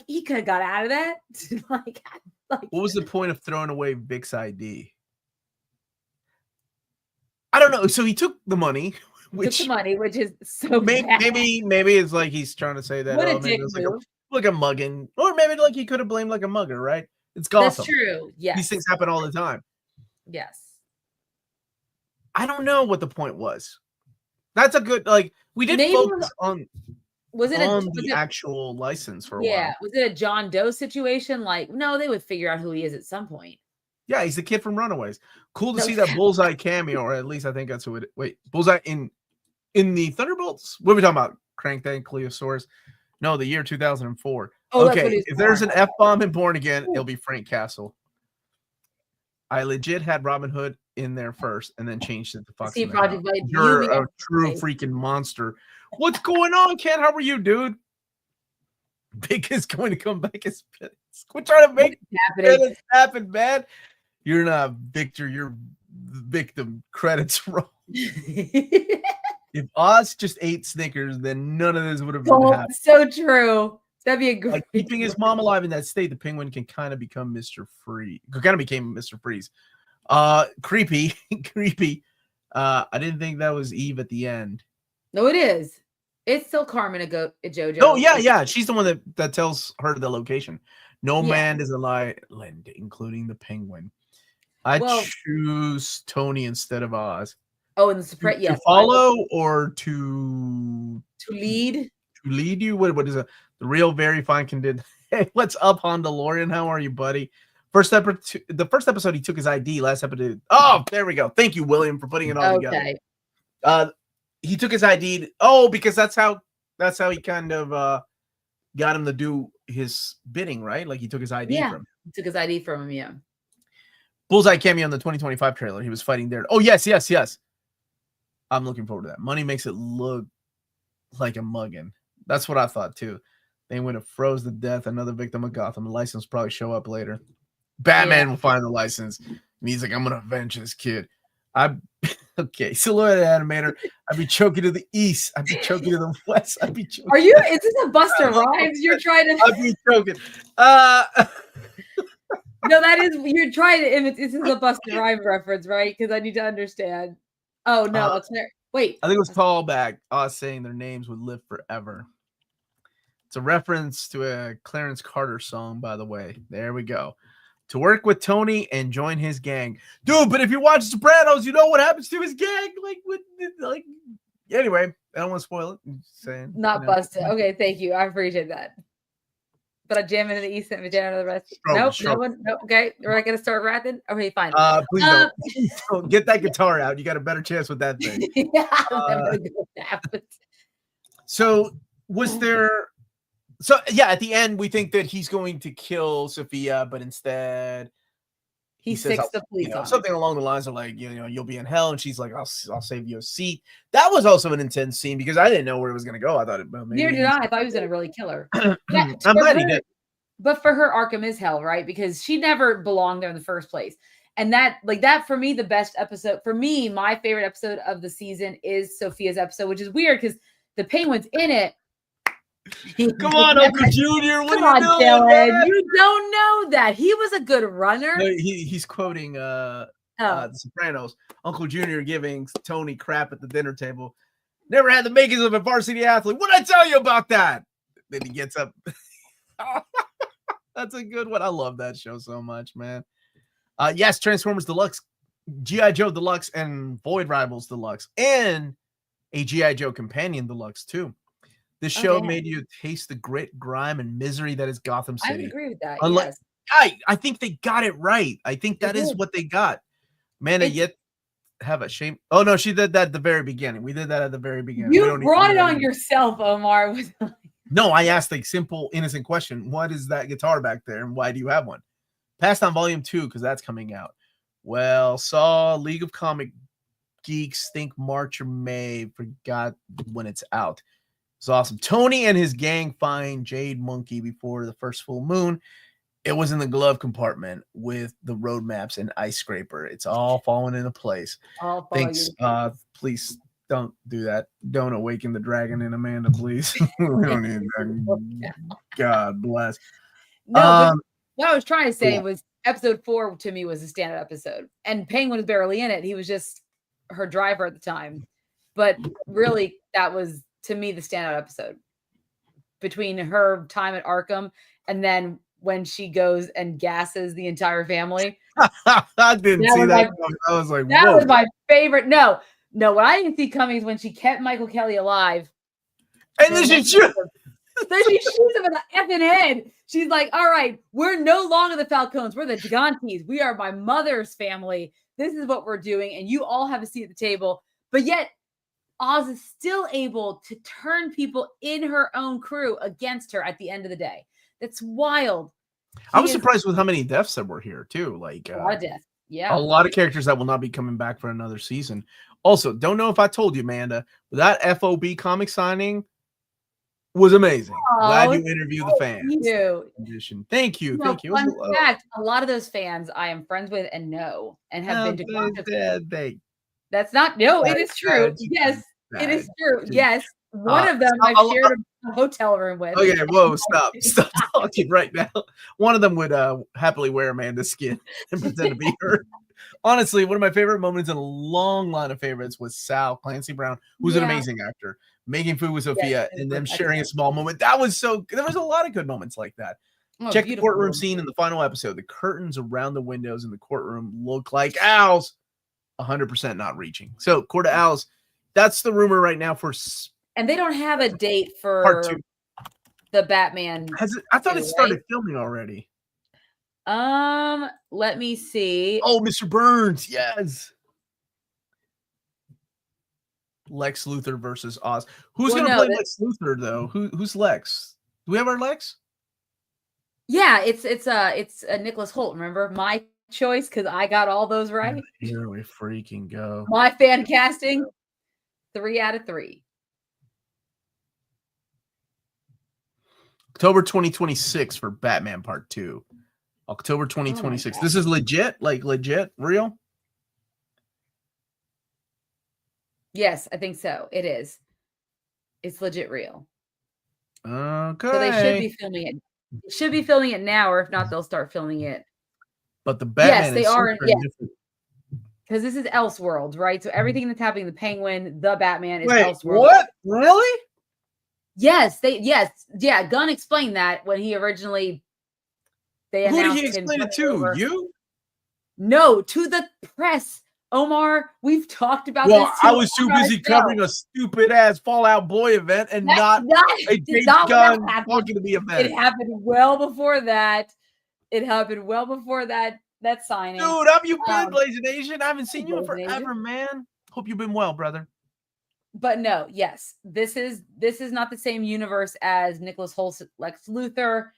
he could have got out of that. What was the point of throwing away Vic's ID? I don't know. So he took the money. Which is so maybe it's like he's trying to say that maybe it was like a mugging, or maybe he could have blamed a mugger, right? It's Gotham. That's true. Yes, these things happen all the time. Yes, I don't know what the point was. That's a good we did focus on. Was it the actual license for a while? Yeah, was it a John Doe situation? No, they would figure out who he is at some point. Yeah, he's the kid from Runaways. Cool to see that Bullseye cameo, or at least I think that's who it. Wait, Bullseye in the Thunderbolts? What are we talking about? Crank Tank, Cleosaurus? No, the year 2004. Oh, okay, if there's an F-bomb in Born Again, it'll be Frank Castle. I legit had Robin Hood in there first, and then changed it to Fox. You're a true freaking monster. What's going on, Ken? How are you, dude? Big is going to come back as Phoenix. Quit trying to make it happen, man. You're not Victor. You're victim. Credits roll. If Oz just ate Snickers, then none of this would have been happening. So true. That'd be a great. Keeping his mom alive in that state, the Penguin can kind of become Mr. Freeze. Kind of became Mr. Freeze. Creepy, creepy. I didn't think that was Eve at the end. No, it is. It's still Carmen and JoJo. Oh yeah. She's the one that tells her the location. No man is a lie, including the Penguin. I choose Tony instead of Oz. Oh, and the surprise. To follow or to lead? To lead you? What is it? The real very fine candid. Hey, what's up, Hondalorian? How are you, buddy? The first episode, he took his ID. Last episode. Oh, there we go. Thank you, William, for putting it all together. He took his ID. Oh, because that's how he kind of got him to do his bidding, right? He took his ID from him. He took his ID from him, yeah. Bullseye cameo in the 2025 trailer. He was fighting there. Oh, yes. I'm looking forward to that. Money makes it look like a mugging. That's what I thought, too. They would have froze to death another victim of Gotham. The license will probably show up later. Batman will find the license. And he's like, I'm going to avenge this kid. Okay, silhouette animator. I'd be choking to the east. I'd be choking to the west. I'd be choking. Is this a Buster Rhymes? You're trying to. I'd be choking. No, you're trying to imitate. This is a Buster Rhymes reference, right? Because I need to understand. Oh no, wait. I think it was callback. Saying their names would live forever. It's a reference to a Clarence Carter song, by the way. There we go. To work with Tony and join his gang. Dude, but if you watch Sopranos, you know what happens to his gang. Anyway, I don't want to spoil it. I'm just saying. Not busted. Okay, thank you. I appreciate that. But I jam into the east and jam into the rest. Nope. Okay, we're not going to start rapping. Okay, fine. Please don't get that guitar out. You got a better chance with that thing. So was there... So, at the end, we think that he's going to kill Sophia, but instead he says, the police something along the lines of you'll be in hell. And she's like, I'll save you a seat. That was also an intense scene because I didn't know where it was going to go. I thought neither did I. I thought he was going to really kill her. I'm glad he did. But for her, Arkham is hell, right? Because she never belonged there in the first place. And that for me, the best episode for me, my favorite episode of the season is Sophia's episode, which is weird because the Penguin's in it. Come on, Uncle Junior. What are you doing, Dylan? Man? You don't know that. He was a good runner. No, he's quoting The Sopranos. Uncle Junior giving Tony crap at the dinner table. Never had the makings of a varsity athlete. What did I tell you about that? Then he gets up. That's a good one. I love that show so much, man. Yes, Transformers Deluxe, G.I. Joe Deluxe, and Void Rivals Deluxe, and a G.I. Joe Companion Deluxe, too. This show made you taste the grit, grime, and misery that is Gotham City. I would agree with that. I think they got it right. I think that is what they got. Amanda, yet have a shame. Oh no, she did that at the very beginning. We did that at the very beginning. You brought it on yourself, Omar. No, I asked a simple, innocent question. What is that guitar back there, and why do you have one? Passed on Volume 2 because that's coming out. Well, saw League of Comic Geeks, think March or May. Forgot when it's out. It's awesome. Tony and his gang find Jade Monkey before the first full moon. It was in the glove compartment with the road maps and ice scraper. It's all falling into place. Thanks. Please don't do that. Don't awaken the dragon in Amanda, please. We don't need that. God bless. No, but what I was trying to say was episode 4 to me was a standout episode. And Penguin was barely in it. He was just her driver at the time. But really, that was, to me, the standout episode. Between her time at Arkham and then when she goes and gasses the entire family. I didn't see that. I was like, that was my favorite. No, what I didn't see coming is when she kept Michael Kelly alive. And then she shoots him in the effing head. She's like, all right, we're no longer the Falcones. We're the Gigantes. We are my mother's family. This is what we're doing. And you all have a seat at the table. But yet, Oz is still able to turn people in her own crew against her at the end of the day. That's wild. I was surprised with how many deaths there were here, too. Like a lot of deaths. Yeah. A lot of characters that will not be coming back for another season. Also, don't know if I told you, Amanda, but that FOB comic signing was amazing. Glad you interviewed the fans. Thank you. Thank you. Fun fact, a lot of those fans I am friends with and know and have been to That's not, no, it is true. Yes, it is true. Yes. One of them I've shared a hotel room with. Okay, whoa, stop talking right now. One of them would happily wear Amanda's skin and pretend to be her. Honestly, one of my favorite moments in a long line of favorites was Sal Clancy Brown, who's an amazing actor, making food with Sophia, and them sharing a small moment. That was so. There was a lot of good moments like that. Check the courtroom scene in the final episode. The curtains around the windows in the courtroom look like owls, 100% not reaching. So, Court of Owls, that's the rumor right now for. And they don't have a date for part 2. The Batman. I thought it started filming already. Let me see. Oh, Mr. Burns, yes. Lex Luthor versus Oz. Who's gonna play Lex Luthor though? Who's Lex? Do we have our Lex? Yeah, it's Nicholas Hoult. Remember my choice because I got all those right. Here we freaking go. My fan casting, 3 out of 3. October 2026 for Batman Part 2. October 2026. This is legit? Like legit? Real? Yes, I think so. It is. It's legit real. Okay. So they should be filming it. They should be filming it now, or if not, they'll start filming it. But the Batman yes, they are. Yes. Because this is Elseworlds, right? So everything that's happening, the Penguin, the Batman is Elseworlds. What? Really? Yes, Gunn explained that when he originally announced. Who did he explain it to? You? No, to the press. Omar, we've talked about this. Well, I was too busy covering a stupid ass Fallout Boy event and not a James Gunn talking to the event. It happened well before that. That signing. Dude, have you been, Blazing Nation? I haven't seen you in forever, man. Hope you've been well, brother. But no, yes, this is not the same universe as Nicholas Holt's Lex Luthor,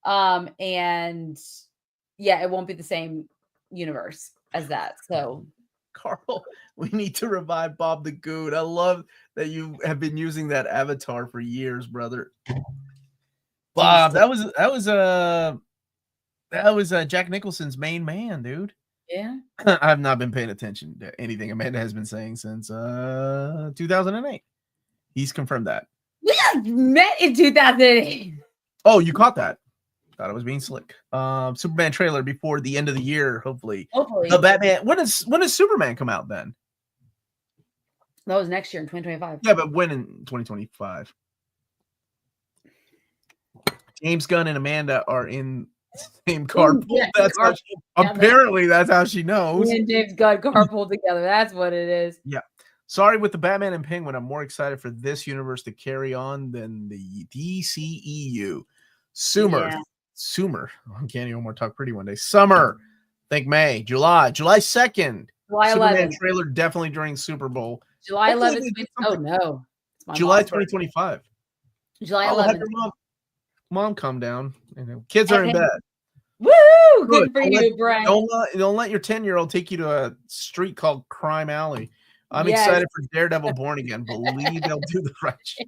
and yeah, it won't be the same universe as that. So, Carl, we need to revive Bob the Goon. I love that you have been using that avatar for years, brother. Bob, that was Jack Nicholson's main man, dude. Yeah. I've not been paying attention to anything Amanda has been saying since 2008. He's confirmed that. We got met in 2008. Oh, you caught that. Thought I was being slick. Superman trailer before the end of the year, hopefully. The Batman. When does Superman come out then? That was next year in 2025. Yeah, but when in 2025? James Gunn and Amanda are in same carpool. Yeah, apparently that's how she knows. Me and James Gunn carpool together. That's what it is. Yeah. Sorry, with the Batman and Penguin, I'm more excited for this universe to carry on than the DCEU. Sumer, Sumer. Uncanny Omar talk pretty one day. Summer. Think May. July 2nd. July 11th. Superman trailer definitely during Super Bowl. July 11th. Oh no. July 2025. July 11th. Mom, calm down. Kids are in bed. Woo! Good for you, Brian. Don't let your 10-year-old take you to a street called Crime Alley. I'm excited for Daredevil Born Again. Believe they'll do the right show.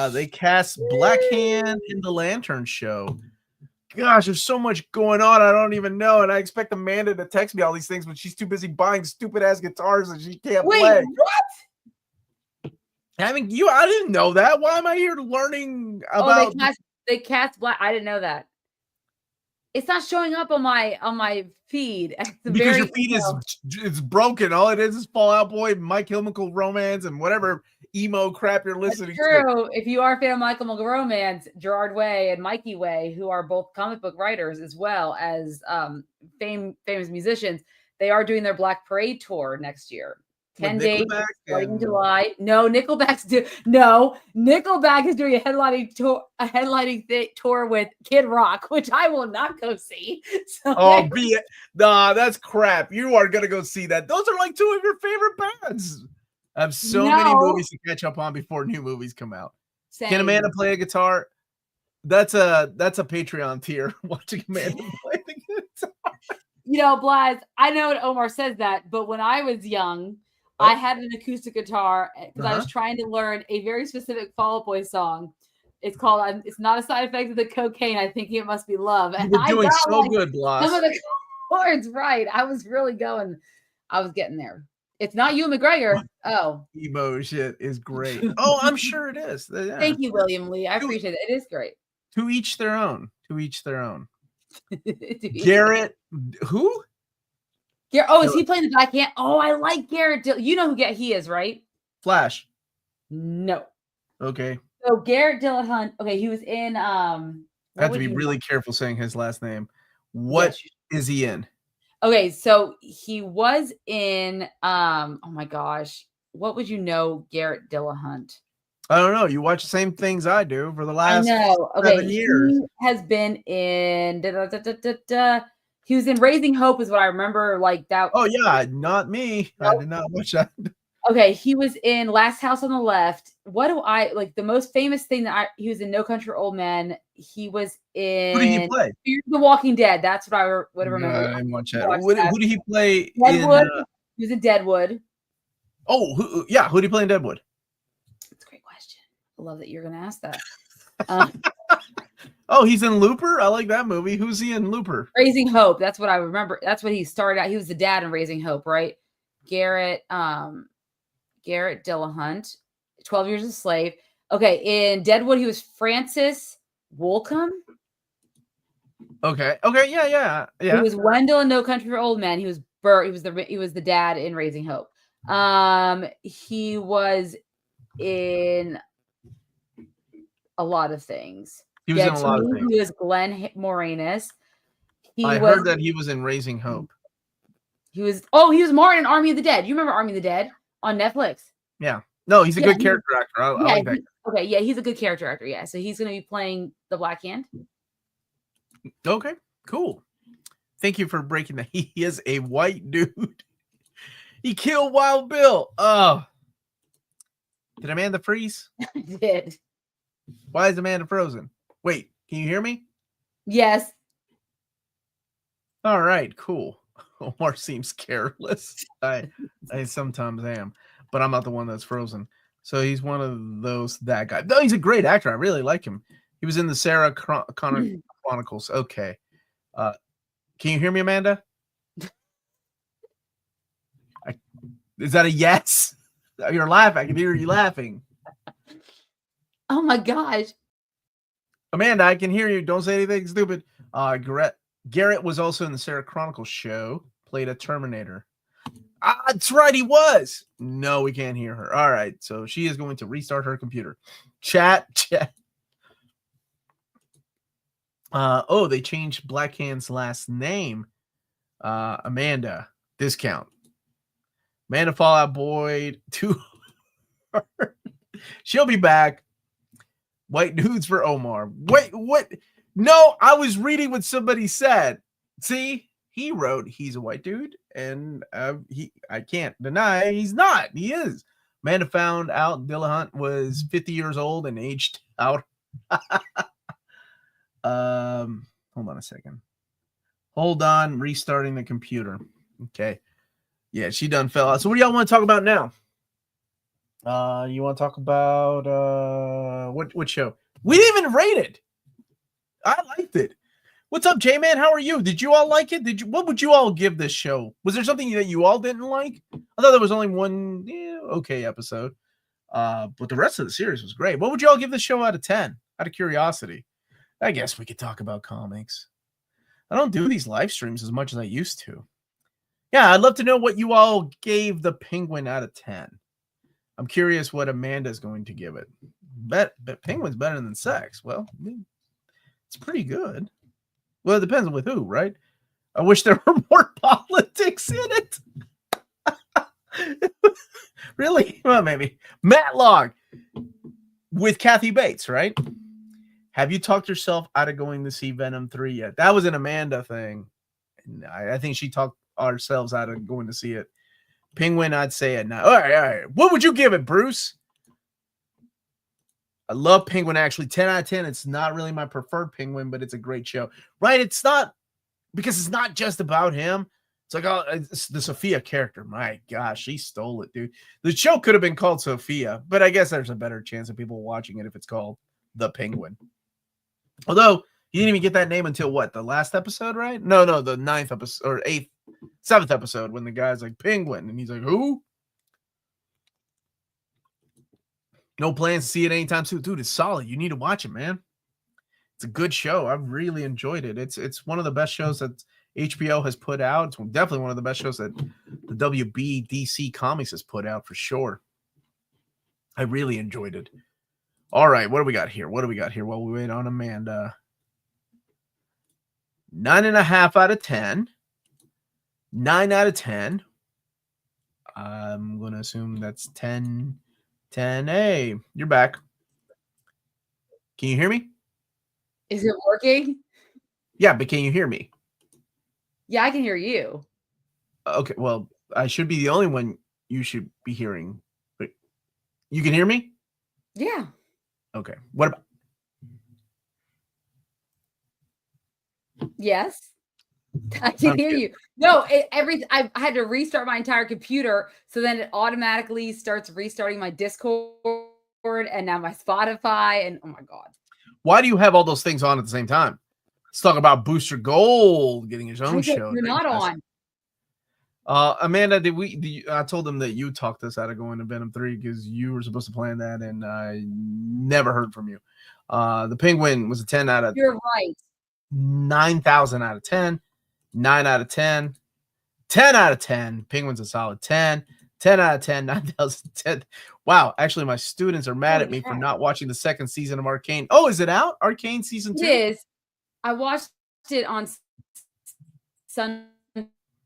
They cast Black Hand in the Lantern Show. Gosh, there's so much going on. I don't even know. And I expect Amanda to text me all these things, but she's too busy buying stupid ass guitars that she can't play. What? I mean, I didn't know that. Why am I here learning about? They cast Black. I didn't know that. It's not showing up on my feed. Because your feed is broken. All it is Fall Out Boy, My Chemical Romance, and whatever emo crap you're listening to. If you are a fan of My Chemical Romance, Gerard Way and Mikey Way, who are both comic book writers as well as famous musicians, they are doing their Black Parade tour next year. 10 days starting in July. Nickelback is doing a headlining tour with Kid Rock, which I will not go see. So that's crap. You are gonna go see that. Those are like two of your favorite bands. I have so many movies to catch up on before new movies come out. Same. Can Amanda play a guitar? That's a Patreon tier. Watching Amanda play the guitar. Blas, I know what Omar says that, but when I was young, I had an acoustic guitar because I was trying to learn a very specific Fall Out Boy song. It's called "It's Not a Side Effect of the Cocaine. I Think It Must Be Love." And you're doing so good, Blas. Some of the chords right. I was really going. I was getting there. It's not Ewan McGregor. Oh, emo shit is great. Oh, I'm sure it is. Yeah. Thank you, William Lee. I appreciate it. It is great. To each their own. Garrett, who? Is he playing the Black Hand? Oh, I like Garrett. You know who he is, right? Flash. No. Okay. So Garrett Dillahunt. Okay, he was in. I have to be really careful saying his last name. What is he in? Okay, so he was in. Oh my gosh, what would you know, Garrett Dillahunt? I don't know. You watch the same things I do for the last 7 years. He has been in. He was in Raising Hope, is what I remember. Like that. Oh yeah, not me. Nope. I did not watch that. Okay, he was in Last House on the Left. What do I like? The most famous thing he was in No Country for Old Men. He was in. Who did he play? The Walking Dead. That's what I would remember. I didn't watch that. Who did he play? Deadwood. He was in Deadwood. Oh, who did he play in Deadwood? That's a great question. I love that you're going to ask that. Oh, he's in Looper? I like that movie. Who's he in Looper? Raising Hope. That's what I remember. That's what he started out. He was the dad in Raising Hope, right? Garrett Dillahunt, 12 Years a Slave. Okay, in Deadwood, he was Francis Woolcombe. Okay, yeah. He was Wendell in No Country for Old Men. He was Bert. He was the dad in Raising Hope. He was in a lot of things. He was in a lot of things. He was Glenn Moranis. I heard that he was in Raising Hope. He was Martin in Army of the Dead. You remember Army of the Dead on Netflix? Yeah. No, he's a good character actor. I like that. Okay, yeah, he's a good character actor. Yeah, so he's going to be playing the Black Hand. Okay, cool. Thank you for breaking that. He is a white dude. He killed Wild Bill. Oh. Did Amanda freeze? I did. Why is Amanda frozen? Wait, can you hear me? Yes. All right, cool. Omar seems careless. I sometimes am, but I'm not the one that's frozen. So he's one of that guy. No, he's a great actor. I really like him. He was in the Sarah Connor Chronicles. Okay. Can you hear me, Amanda? Is that a yes? You're laughing. I can hear you laughing. Oh my gosh. Amanda, I can hear you. Don't say anything stupid. Garrett was also in the Sarah Chronicles show, played a Terminator. That's right, he was. No, we can't hear her. All right, so she is going to restart her computer. Chat. They changed Black Hand's last name. Amanda, discount. Amanda Fallout Boyd to her. She'll be back. White dudes for Omar. Wait, what? No, I was reading what somebody said. See, he wrote he's a white dude, and I can't deny he's not. He is. Amanda found out Dillahunt was 50 years old and aged out. Hold on a second. Hold on, restarting the computer. Okay. Yeah, she done fell out. So what do y'all want to talk about now? You want to talk about what show? We didn't even rate it. I liked it. What's up, J-Man? How are you? Did you all like it? What would you all give this show? Was there something that you all didn't like? I thought there was only one okay episode. But the rest of the series was great. What would you all give this show out of 10? Out of curiosity. I guess we could talk about comics. I don't do these live streams as much as I used to. Yeah, I'd love to know what you all gave the Penguin out of 10. I'm curious what Amanda's going to give it. Bet Penguin's better than Sex. Well, it's pretty good. Well, it depends with who, right? I wish there were more politics in it. Really? Well, maybe. Matlock with Kathy Bates, right? Have you talked yourself out of going to see Venom 3 yet? That was an Amanda thing. I think she talked ourselves out of going to see it. Penguin, I'd say it now. All right. What would you give it, Bruce? I love Penguin, actually. 10 out of 10. It's not really my preferred Penguin, but it's a great show. Right? It's not, because it's not just about him. It's like, oh, it's the Sophia character. My gosh, she stole it, dude. The show could have been called Sophia, but I guess there's a better chance of people watching it if it's called The Penguin. Although, you didn't even get that name until what? The last episode, right? No, the 9th episode, or 7th episode, when the guy's like, Penguin, and he's like, who? No plans to see it anytime soon. Dude, it's solid. You need to watch it, man. It's a good show. I've really enjoyed it. It's one of the best shows that HBO has put out. It's definitely one of the best shows that the WB DC Comics has put out for sure. I really enjoyed it. All right, what do we got here? While we wait on Amanda. 9.5 out of 10. 9 out of 10. I'm going to assume that's 10. 10. Hey, you're back. Can you hear me? Is it working? Yeah, but can you hear me? Yeah, I can hear you. Okay, well, I should be the only one you should be hearing. But you can hear me? Yeah. Okay. What about? Yes. I can hear you. No, I had to restart my entire computer, so then it automatically starts restarting my Discord and now my Spotify, and oh my god. Why do you have all those things on at the same time? Let's talk about Booster Gold getting his own show. You're not on. Amanda, I told them that you talked us out of going to Venom 3 because you were supposed to plan that, and I never heard from you. The Penguin was a 10 out of. You're right. 9,000 out of 10. 9 out of 10. 10 out of 10. Penguin's a solid 10. 10 out of 10. 9,010. Wow. Actually, my students are mad at me for not watching the second season of Arcane. Oh, is it out? Arcane season 2? It is. I watched it on Sunday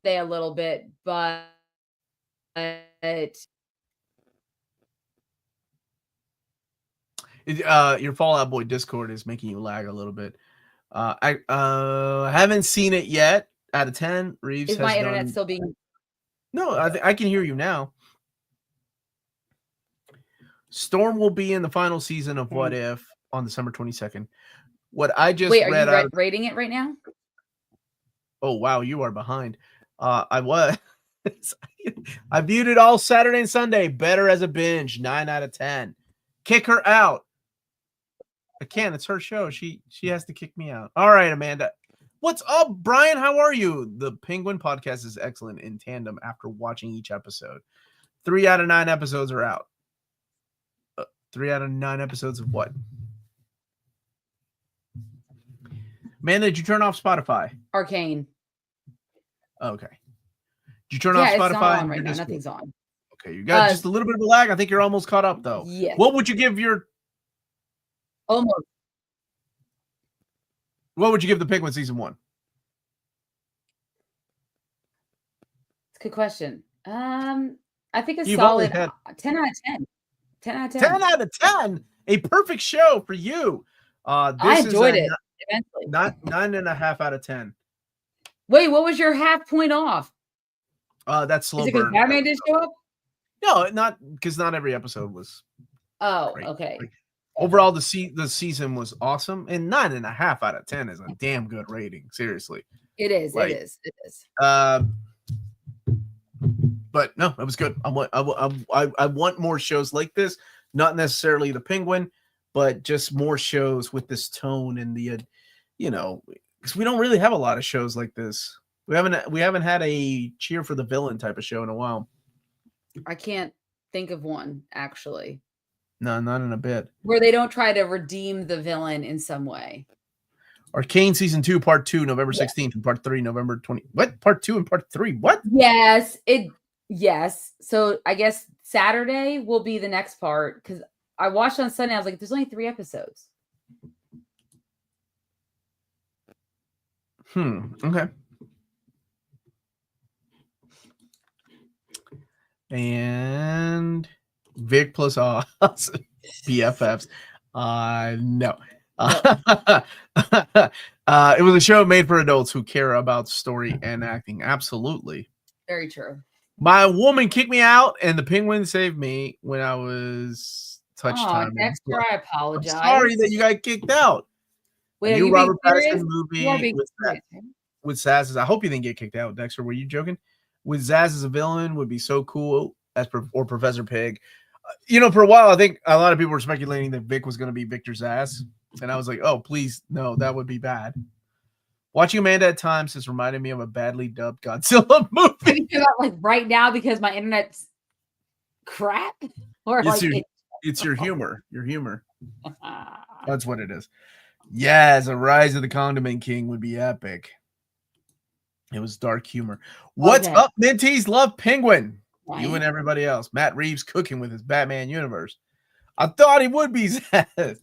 a little bit, but your Fallout Boy Discord is making you lag a little bit. I haven't seen it yet. Out of 10, Reelz is my internet still being? No, I can hear you now. Storm will be in the final season of What If on December 22nd. What I just read are you rating it right now? Oh wow, you are behind. I was. I viewed it all Saturday and Sunday. Better as a binge. 9 out of 10. Kick her out. I can't. It's her show. She has to kick me out. All right, Amanda. What's up, Brian? How are you? The Penguin podcast is excellent in tandem after watching each episode. 3 out of 9 episodes are out. 3 out of 9 episodes of what? Amanda, did you turn off Spotify? Arcane. Okay. Did you turn off Spotify? It's not on right now. Nothing's on. Okay, you got just a little bit of a lag. I think you're almost caught up, though. Yes. What would you give your... Almost. What would you give the Penguin season 1? It's a good question. I think a solid 10 out of 10. 10 out of 10. 10 out of 10? A perfect show for you. I enjoyed it immensely. Not 9.5 out of 10. Wait, what was your half point off? That's slow Is it burn. because Batman didn't show up? No, not because not every episode was. Oh, great. okay. Like, overall, the season was awesome, and 9.5 out of 10 is a damn good rating. Seriously, it is. Like, it is. It is. But no, it was good. I want more shows like this. Not necessarily the Penguin, but just more shows with this tone and the, because we don't really have a lot of shows like this. We haven't had a cheer for the villain type of show in a while. I can't think of one, actually. No, not in a bit. Where they don't try to redeem the villain in some way. Arcane Season 2, Part 2, November 16th, and Part 3, November 20. What? Part 2 and Part 3? What? Yes. So I guess Saturday will be the next part, because I watched on Sunday. I was like, there's only 3 episodes. Okay. And Vic plus Oz, BFFs. No. It was a show made for adults who care about story and acting. Absolutely. Very true. My woman kicked me out, and the Penguin saved me when I was touch time. Dexter, I apologize. I'm sorry that you got kicked out. Wait, a new Robert Pattinson movie with Zaz. I hope you didn't get kicked out, Dexter. Were you joking? With Zaz as a villain would be so cool, or Professor Pig. For a while, I think a lot of people were speculating that Vic was going to be Victor Zsasz, and I was like, "Oh, please, no, that would be bad." Watching Amanda at times has reminded me of a badly dubbed Godzilla movie. Like right now because my internet's crap, or it's your humor. Your humor. That's what it is. Yes, a Rise of the Condiment King would be epic. It was dark humor. What's up, Minties? Love Penguin. Right. You and everybody else. Matt Reeves cooking with his Batman universe. I thought he would be Zaz.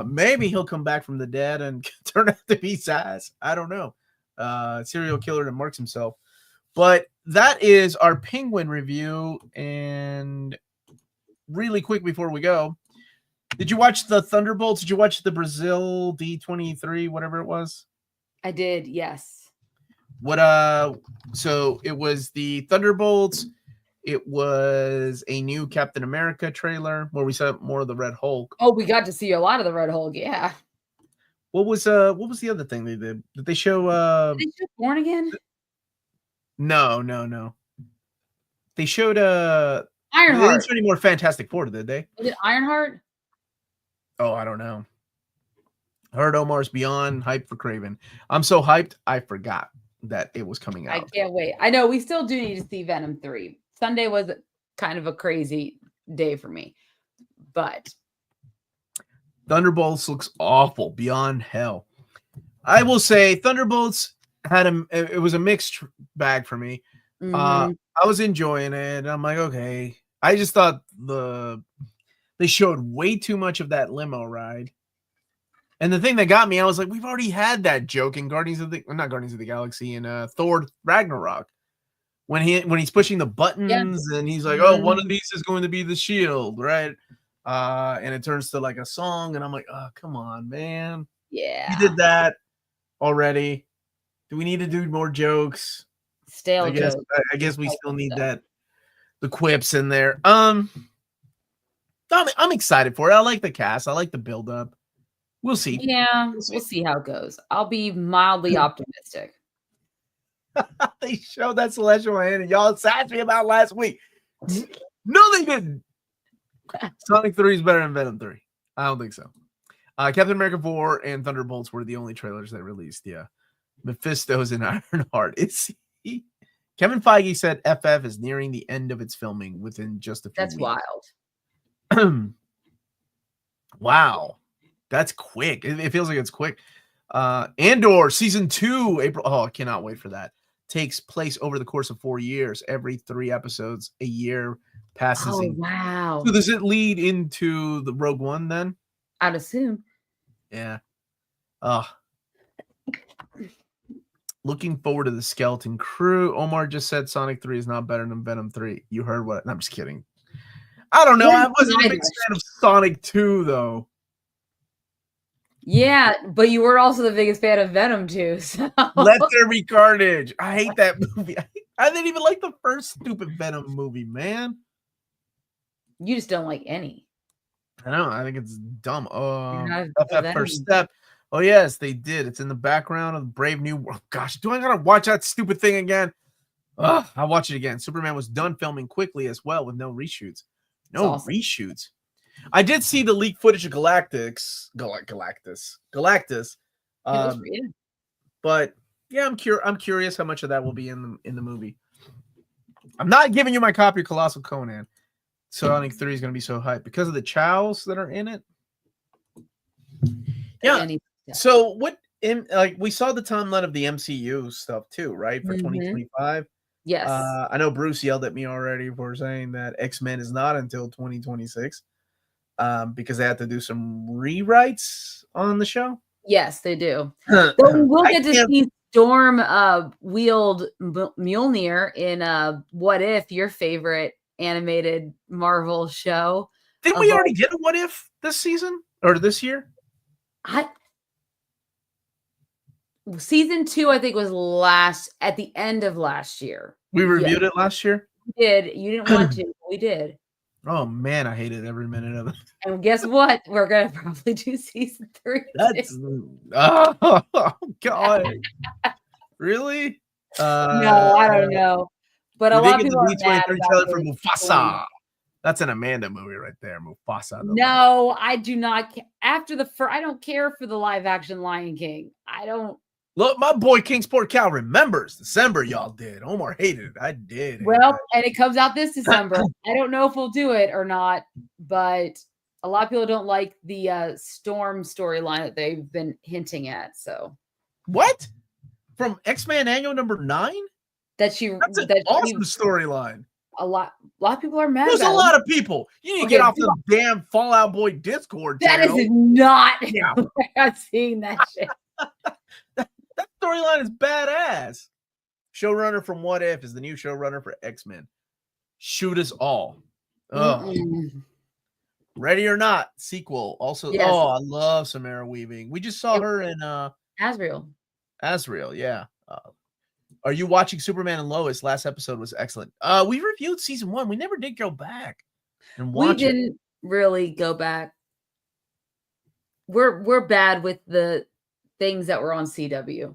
Maybe he'll come back from the dead and turn out to be Zaz. I don't know. Serial killer that marks himself. But that is our Penguin review. And really quick before we go, did you watch the Thunderbolts? Did you watch the Brazil D23, whatever it was? I did, yes. So it was the Thunderbolts. It was a new Captain America trailer where we saw more of the Red Hulk. Oh, we got to see a lot of the Red Hulk, yeah. What was the other thing they did? Did they show Did they show Born Again? No. They showed Ironheart. They didn't show any more Fantastic Four, did they? Was it Ironheart? Oh, I don't know. I heard Omar's beyond hyped for Kraven. I'm so hyped, I forgot that it was coming out. I can't wait. I know we still do need to see Venom 3. Sunday was kind of a crazy day for me, but Thunderbolts looks awful beyond hell. I will say Thunderbolts it was a mixed bag for me. I was enjoying it. I'm like, okay. I just thought they showed way too much of that limo ride. And the thing that got me, I was like, we've already had that joke in not Guardians of the Galaxy, in Thor Ragnarok. When he's pushing the buttons and he's like, oh, one of these is going to be the shield, right? And it turns to like a song, and I'm like, oh, come on, man. Yeah. You did that already. Do we need to do more jokes? Stale jokes. I guess we still need the quips in there. I'm excited for it. I like the cast. I like the build-up. We'll see. Yeah, we'll see how it goes. I'll be mildly optimistic. They showed that Celestial hand, and y'all sassed me about last week. No, they didn't. Sonic 3 is better than Venom 3. I don't think so. Captain America 4 and Thunderbolts were the only trailers they released. Yeah. Mephisto's in Ironheart. Kevin Feige said FF is nearing the end of its filming within just a few weeks. That's wild. Wow. That's quick. It feels like it's quick. Andor season 2, April. Oh, I cannot wait for that. Takes place over the course of 4 years. Every 3 episodes a year passes. Oh, wow. So does it lead into the Rogue One then? I'd assume. Yeah. Looking forward to the Skeleton Crew. Omar just said Sonic 3 is not better than Venom 3. You heard what? I'm just kidding. I don't know. I wasn't a big fan of Sonic 2, though. Yeah, but you were also the biggest fan of Venom 2. So. Let There Be Carnage. I hate that movie. I didn't even like the first stupid Venom movie, man. You just don't like any. I know. I think it's dumb. That First Step. Oh, yes, they did. It's in the background of Brave New World. Gosh, do I gotta watch that stupid thing again? I'll watch it again. Superman was done filming quickly as well with no reshoots. Reshoots. I did see the leaked footage of Galactus. But yeah, I'm curious how much of that will be in the movie. I'm not giving you my copy of Colossal Conan. Sonic 3 is going to be so hyped because of the chows that are in it. Yeah. So we saw the timeline of the MCU stuff too, right? For 2025. Yes. I know Bruce yelled at me already for saying that X-Men is not until 2026. Because they have to do some rewrites on the show. Yes, they do. But we will get to see Storm wield Mjolnir in What If, your favorite animated Marvel show. Didn't we already get a What If this season or this year? Season 2, I think, was at the end of last year. We reviewed it last year? We did. You didn't want to, but we did. Oh man, I hated every minute of it. And guess what? We're gonna probably do season 3. Oh god. Really? No, I don't know. But a lot of people are mad about for Mufasa. That's an Amanda movie right there, Mufasa. No, I do not. After I don't care for the live action Lion King. I don't. Look, my boy Kingsport Cal remembers December. Y'all did. Omar hated it. I did. Well, and it comes out this December. I don't know if we'll do it or not, but a lot of people don't like the Storm storyline that they've been hinting at. So, what from X-Men Annual number 9? That's an awesome storyline. A lot of people are mad. There's a lot of people. You need to get off the damn Fallout Boy Discord channel. That is not. Yeah. I'm seeing that shit. That storyline is badass. Showrunner from What If is the new showrunner for X-Men. Shoot us all. Ready or Not sequel. Also, yes. I love Samara Weaving. We just saw her in Azrael, yeah. Are you watching Superman and Lois? Last episode was excellent. We reviewed season 1. We never did go back and watch it. We didn't really go back. We're bad with the things that were on CW.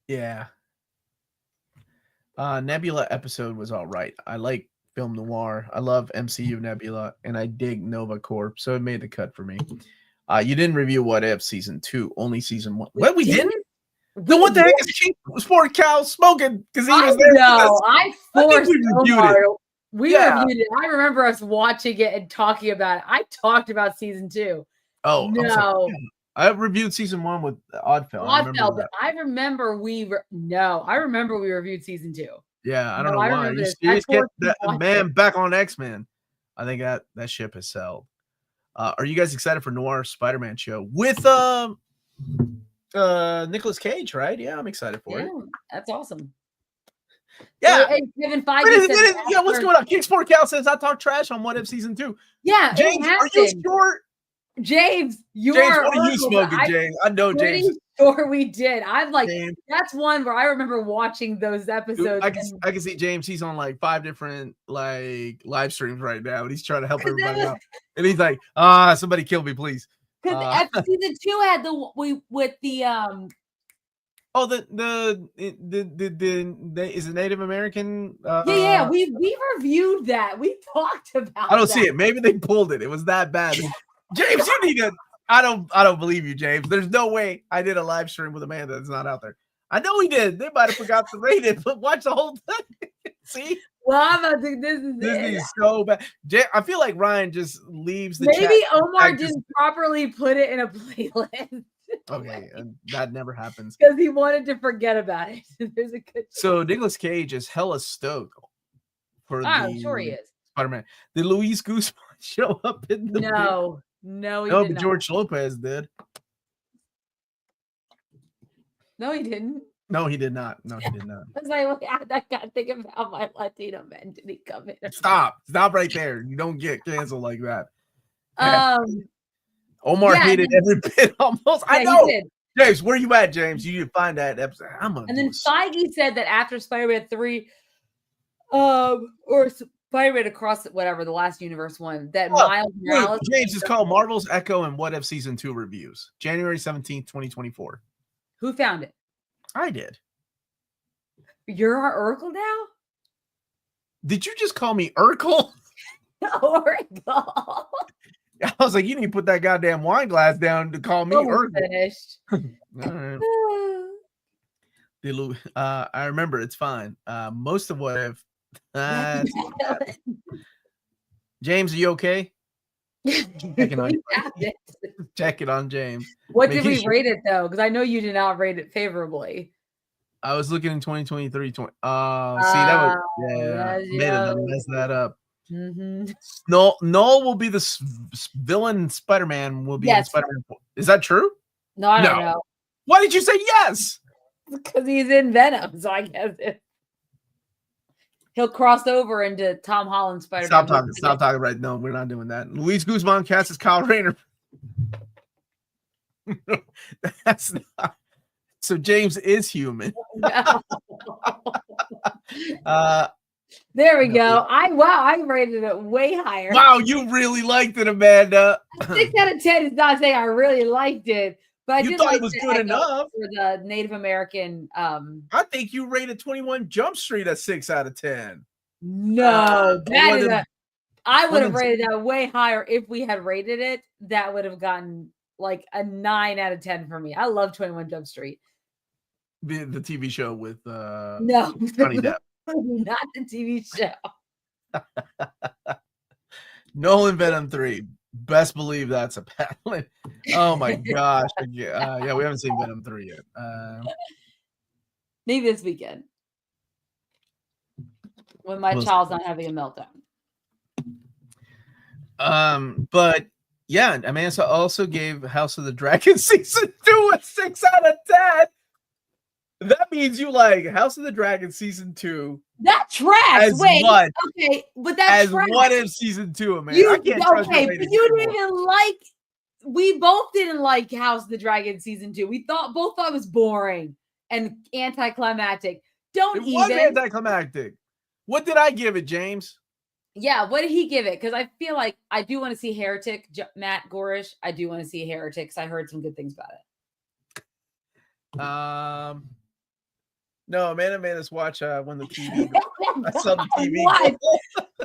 Yeah. Nebula episode was all right. I like film noir. I love MCU Nebula, and I dig Nova Corp, so it made the cut for me. You didn't review What If season 2, only season 1. What, we didn't? Then what the heck is Sport Cow smoking? Because he was there. No, I forced Omar. We reviewed it. I remember us watching it and talking about it. I talked about season 2. Oh no, I reviewed season 1 with Oddfell. I remember we reviewed season 2. Yeah, I don't know why. You serious? Get that man back on X-Men. I think that ship has sailed. Are you guys excited for Noir Spider-Man show with Nicolas Cage? Right? Yeah, I'm excited for it. That's awesome. Yeah, Kevin Feige said, what's going on? King Sport Cal says I talk trash on What If season 2. Yeah, James, are you sure? James, what are you smoking, James? I know James. Sure, we did. I'm like, James. That's one where I remember watching those episodes. Dude, I can see James. He's on like 5 different like live streams right now, and he's trying to help everybody out. And he's like, somebody kill me, please. Because season 2 had the is it Native American? Yeah, we reviewed that. We talked about. I don't see it. Maybe they pulled it. It was that bad. James, you need to. I don't believe you, James. There's no way I did a live stream with Amanda that's not out there. I know we did. They might have forgot to rate it, but watch the whole thing. See? Well, I'm about to, this is so bad. I feel like Ryan just leaves the Maybe chat. Omar didn't properly put it in a playlist. Okay, that never happens. Because he wanted to forget about it. There's a good. So Nicolas Cage is hella stoked for sure he is. Spider-Man. Did Luis Guzman show up in the No, he did not. George Lopez did. No, he didn't. No, he did not. No, he did not. I was like, I got to think about my Latino men. Did he come in? Stop right there. You don't get canceled like that. Omar hated every bit almost. I know. James, where you at, James? You need to find that episode. And then Feige said that after Spider-Man 3, or Spider-Man Across whatever the last universe one, that Miles Morales. James is called Marvel's Echo and What If Season 2 reviews, January 17th, 2024. Who found it? I did. You're our Oracle now? Did you just call me Urkel? Oracle. I was like, you need to put that goddamn wine glass down to call me Urkel. Finished. All right. I remember, it's fine. Most of what I've James, are you okay? Checking on James. What did we rate it though? Because I know you did not rate it favorably. I was looking in 2023. See, that was mess that up. Mm-hmm. Null will be the villain. Spider-Man will be in Spider-Man. Is that true? No, I don't know. Why did you say yes? Because he's in Venom, so I guess he'll cross over into Tom Holland's Spider-Man. Stop talking right now. We're not doing that. Luis Guzman cast as Kyle Rayner. That's not. So James is human. There we go. I rated it way higher. Wow, you really liked it, Amanda. 6 out of 10 is not saying I really liked it, but I did thought it was good enough for the Native American. I think you rated 21 Jump Street a 6 out of 10. No, I would have rated that way higher if we had rated it. That would have gotten like a 9 out of 10 for me. I love 21 Jump Street. The TV show with no Johnny Depp. Not the TV show. Nolan Venom 3. Best believe that's a paddling. Oh my gosh. Yeah, we haven't seen Venom 3 yet. Maybe this weekend. When my child's not having a meltdown. But yeah, Amanda also gave House of the Dragon season 2 a 6 out of 10. That means you like House of the Dragon season 2. That trash. Wait, what? Okay, but that's trash. What if season 2, Amanda? I can't trust but you didn't even like. We both didn't like House of the Dragon season 2. We both thought it was boring and anticlimactic. It was anticlimactic. What did I give it, James? Yeah, what did he give it? Because I feel like I do want to see Heretic, Matt Gorish. I do want to see Heretic because I heard some good things about it. No, Amanda made us watch when the TV. I saw the TV. What?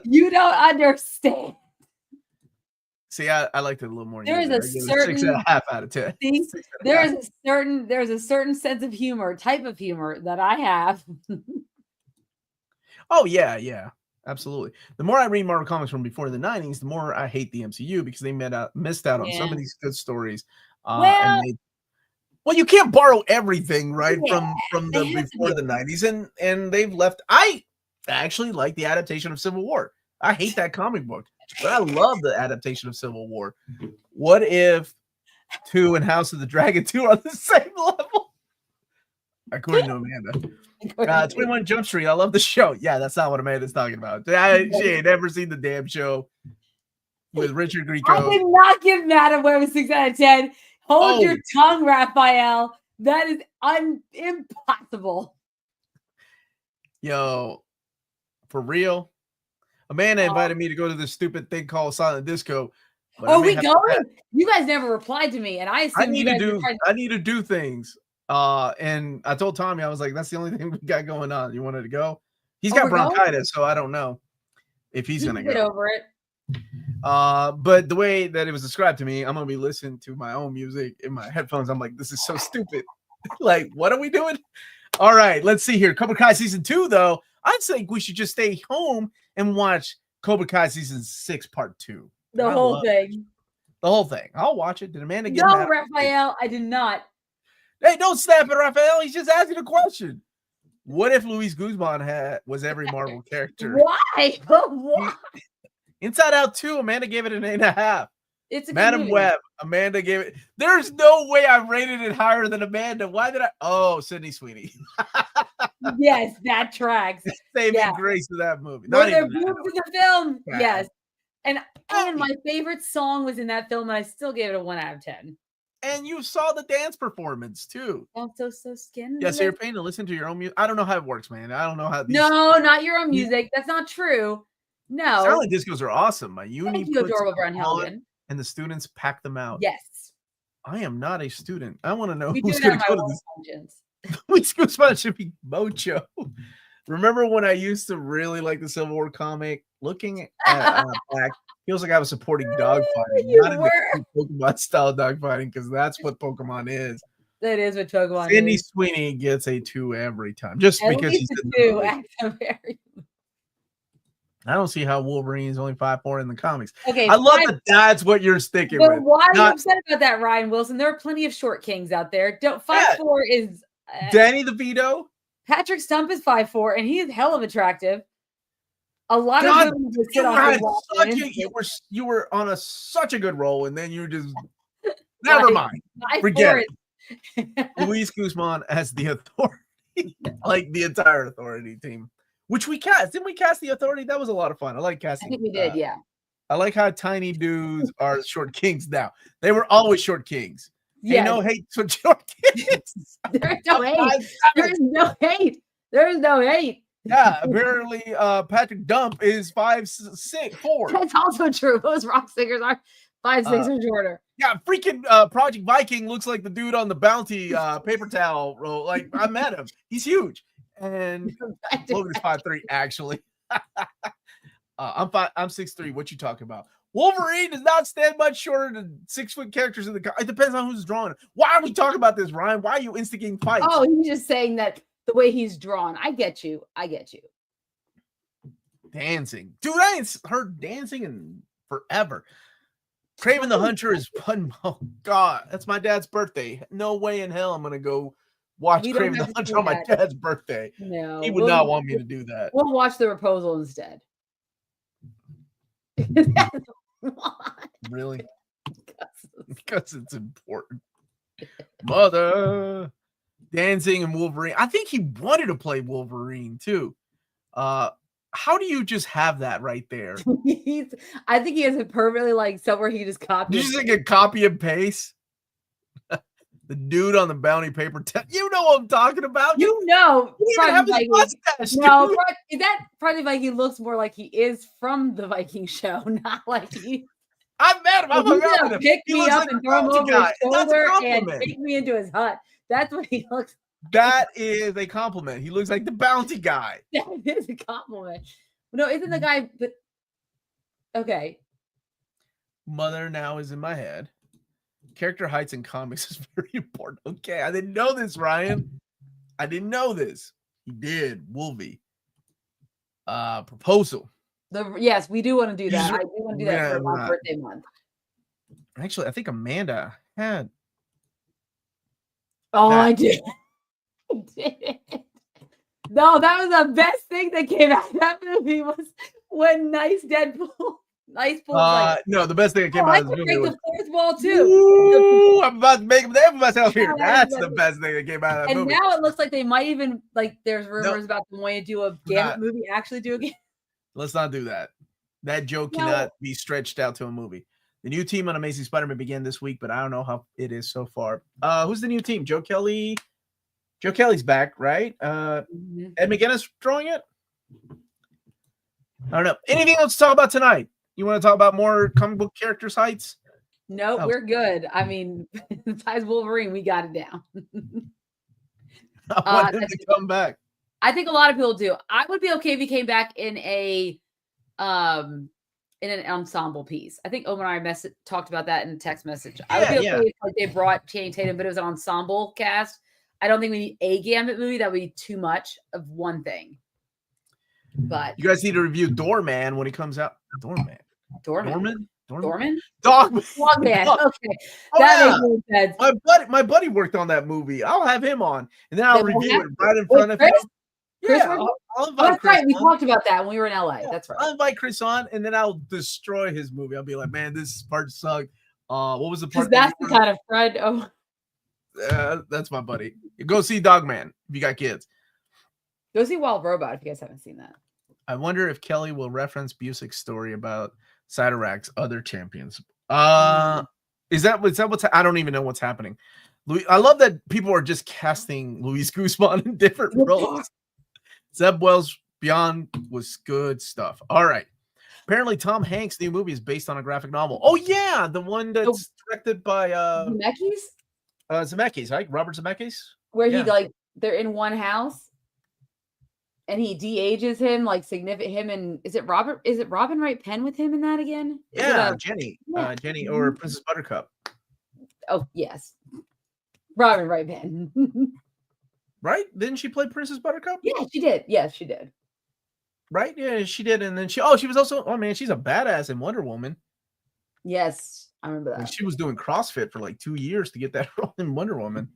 You don't understand. See, I liked it a little more. There's a certain 6.5 out of 10. See, there's a certain sense of humor, type of humor that I have. Oh yeah, absolutely. The more I read Marvel comics from before the 90s, the more I hate the MCU because they missed out on some of these good stories. Well, you can't borrow everything, right, from the before the 90s, and they've left. I actually like the adaptation of Civil War. I hate that comic book, but I love the adaptation of Civil War. What if 2 and House of the Dragon 2 are on the same level? According to Amanda. 21 Jump Street, I love the show. Yeah, that's not what Amanda's talking about. She ain't never seen the damn show with Richard Grieco. I did not give Matt a 6 out of 10. Hold your tongue, Raphael. That is impossible. Yo, for real? Amanda invited me to go to this stupid thing called Silent Disco. Oh, we going? You guys never replied to me, and I assume I need to do things. And I told Tommy, I was like, that's the only thing we got going on. You wanted to go? He's got bronchitis, so I don't know if he's gonna get over it. But the way that it was described to me, I'm gonna be listening to my own music in my headphones. I'm like, this is so stupid. Like, what are we doing? All right, let's see here. Cobra Kai season 2, though. I think we should just stay home and watch Cobra Kai season 6 part 2. The whole thing. The whole thing. I'll watch it. Did Amanda get No, Raphael, I did not. Hey, don't snap at Raphael. He's just asking a question. What if Luis Guzman was every Marvel character? Why? Why? Inside Out 2, Amanda gave it an 8.5. It's a Madam movie. Web. Amanda gave it. There's no way I rated it higher than Amanda. Why did I? Oh, Sydney Sweeney. Yes, that tracks. Saving grace of that movie. Were there boobs in the film? Yeah. Yes. And my favorite song was in that film, and I still gave it a 1 out of 10. And you saw the dance performance too. Also, so skin. Yeah, so you're paying to listen to your own music. I don't know how it works, man. I don't know how. No, not your own music. That's not true. No. Silent discos are awesome. My uni. Thank you, adorable Brown Helgen. And the students pack them out. Yes. I am not a student. I want to know we who's going to go to this. We school spot should be Mocho. Remember when I used to really like the Civil War comic? Looking at back, feels like I was supporting dogfighting, not in the Pokemon style dogfighting, because that's what Pokemon is. That is what Pokemon is. Sydney Sweeney gets a 2 every time, just at because he's a 2 at the very. I don't see how Wolverine is only 5'4" in the comics. Okay, I love that that's what you're sticking with. But why are you upset about that, Ryan Wilson? There are plenty of short kings out there. 5'4" is Danny DeVito. Patrick Stump is 5'4", and he's hell of attractive. A lot of you were on such a good roll, and then you just never mind. Forget it. Luis Guzman as the Authority, like the entire Authority team, which we cast. Didn't we cast the Authority? That was a lot of fun. I like casting. I think we did, yeah. I like how tiny dudes are short kings now. They were always short kings. Yeah. Ain't no hate for short kings. There's no hate. There's no hate. There's no hate. Yeah, apparently Patrick Dump is 5'4". That's also true. Most rock singers are 5'6" or shorter. Yeah, freaking Project Viking looks like the dude on the Bounty paper towel roll. Like, I met him. He's huge. And Logan's 5'3", actually. I'm 6'3". What you talking about? Wolverine does not stand much shorter than 6-foot characters in the. It depends on who's drawing. Why are we talking about this, Ryan? Why are you instigating fights? Oh, he's just saying that the way he's drawn. I get you. Dancing, dude. I ain't heard dancing in forever. Craven the Hunter is fun. Oh God, that's my dad's birthday. No way in hell I'm gonna go watch Craven the Hunter on my dad's birthday. No, he would not want me to do that. We'll watch The Proposal instead. Really? Because it's important. Mother. Dancing and Wolverine. I think he wanted to play Wolverine too. How do you just have that right there? I think he has it perfectly like somewhere he just copied. You just like a copy and paste. The dude on the Bounty paper. You know what I'm talking about. You know. Have his mustache, no, that Project Viking looks more like he is from the Viking show, not like he. I've met him. I've hung out with him. Pick me up and throw him over his shoulder and take me into his hut. That's what he looks like. That is a compliment. He looks like the Bounty guy. That is a compliment. No, isn't the guy, but okay. Mother now is in my head. Character heights in comics is very important. Okay, I didn't know this, Ryan. I didn't know this. He did. Wolvie. Proposal. Yes, we do want to do that. I do want to do that for my birthday month. Actually, I think Amanda had. Oh, I did. No, that was the best thing that came out of that movie was when Nice Deadpool. Nice Pool. No, the best thing that came out of the movie was the fourth wall too. Ooh, I'm about to make them myself here. That's the best thing that came out of that movie. And now it looks like they might even there's rumors about them wanting to do a Gambit movie. Actually, do a Gambit. Let's not do that. That joke cannot be stretched out to a movie. The new team on Amazing Spider-Man began this week, but I don't know how it is so far. Who's the new team? Joe Kelly. Joe Kelly's back, right? Ed McGuinness drawing it? I don't know. Anything else to talk about tonight? You want to talk about more comic book characters' heights? No, we're good. I mean, besides Wolverine, we got it down. I want him to come back. I think a lot of people do. I would be okay if he came back in an ensemble piece. I think Omar and I talked about that in a text message. I would be okay if they brought Channing Tatum, but it was an ensemble cast. I don't think we need a Gambit movie. That would be too much of one thing. But you guys need to review Doorman when he comes out. Doorman. Dogman? Dogman. Okay. That makes sense. My buddy worked on that movie. I'll have him on, and then I'll review it right in front of him. I'll invite Chris. Right. We talked about that when we were in LA. That's right. I'll invite Chris on, and then I'll destroy his movie. I'll be like, man, this part sucked. What was the part? That's the kind of friend. Oh, that's my buddy. Go see Dogman if you got kids. Go see Wild Robot if you guys haven't seen that. I wonder if Kelly will reference Busic's story about Cytorak's other champions. Is that what's I don't even know what's happening. I love that people are just casting Luis Guzman in different roles. Zeb Wells Beyond was good stuff. All right. Apparently, Tom Hanks' new movie is based on a graphic novel. Oh yeah, the one that's directed by Zemeckis. Zemeckis, right? Robert Zemeckis. Where he they're in one house, and he de-ages him significant. And is it Robin Wright Penn with him in that again? Jenny, Jenny or Princess Buttercup. Oh yes, Robin Wright Penn. Right? Didn't she play Princess Buttercup? Yeah, she did. Yes, she did. Right? Yeah, she did. And then she was also, she's a badass in Wonder Woman. Yes, I remember that. And she was doing CrossFit for 2 years to get that role in Wonder Woman.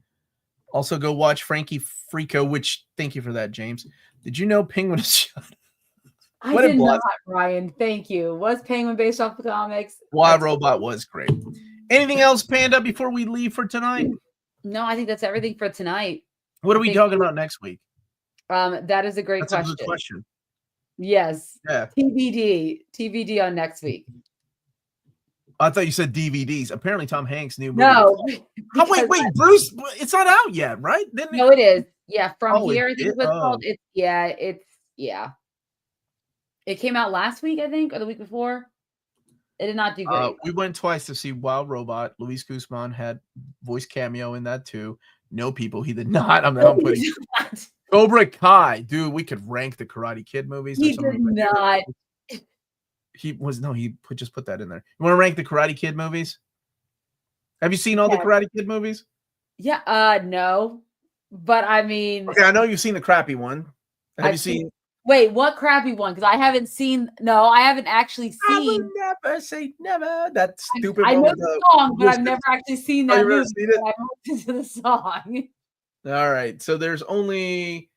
Also, go watch Frankie Frico, which, thank you for that, James. Did you know Penguin is shot? I did not, Ryan. Thank you. Was Penguin based off the comics? Wild Robot was great. Anything else, Panda, before we leave for tonight? No, I think that's everything for tonight. What are we talking about next week? That is a great question. A good question. Yes. Yeah. TBD on next week. I thought you said DVDs. Apparently, Tom Hanks' new movie. No. Oh, wait, Bruce. It's not out yet, right? No, it is. Yeah, From Here. I think it's called. It came out last week, I think, or the week before. It did not do great. We went twice to see Wild Robot. Luis Guzman had voice cameo in that too. No, people, he did not. I'm putting Cobra Kai, dude. We could rank the Karate Kid movies. He did not. He just put that in there. You want to rank the Karate Kid movies? Have you seen all the Karate Kid movies? Yeah. No, but I mean, okay, I know you've seen the crappy one. Have you seen? Wait, what crappy one? Because I haven't seen. No, I haven't actually seen. I will never say never. That stupid. I know the song, but I've never actually seen that movie. Seen it? I've listened to the song. All right, so there's only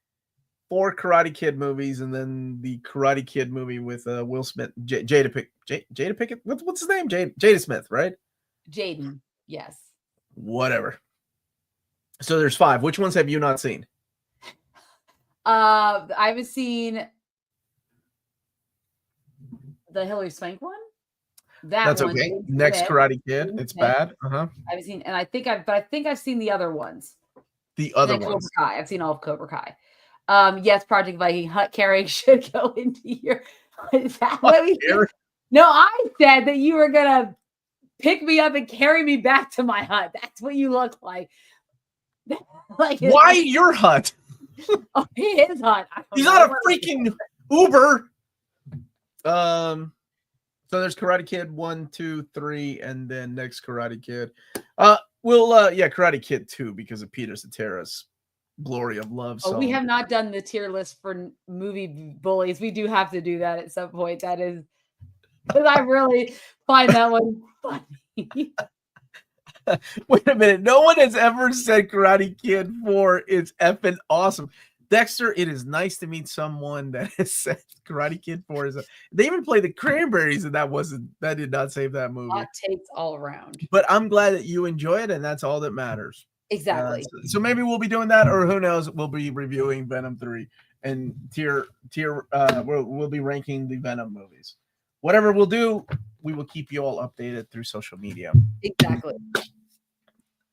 4 Karate Kid movies, and then the Karate Kid movie with Will Smith, Jada Pickett. What's his name? Jada Smith, right? Jaden. Yes. Whatever. So there's 5. Which ones have you not seen? I haven't seen the Hilary Swank one. That's one, okay. Next Karate Kid. It's bad. I haven't seen, and I think I've seen the other ones. The other ones. Cobra Kai. I've seen all of Cobra Kai. Yes, Project Viking hut carrying should go into your. Is that what we said? No, I said that you were gonna pick me up and carry me back to my hut. That's what you look like. Why your hut? Oh, his hut. He's not a freaking Uber. So there's Karate Kid 1, 2, 3, and then next Karate Kid. Karate Kid 2 because of Peter Cetera's Glory of Love song. We have not done the tier list for movie bullies. We do have to do that at some point. That is because I really find that one funny. Wait a minute. No one has ever said Karate Kid 4 is effing awesome. Dexter, it is nice to meet someone that has said Karate Kid 4 is. They even played the Cranberries, and that did not save that movie. Hot takes all around. But I'm glad that you enjoy it, and that's all that matters. Exactly. So maybe we'll be doing that, or who knows? We'll be reviewing Venom 3 and we'll be ranking the Venom movies. Whatever we'll do, we will keep you all updated through social media. Exactly.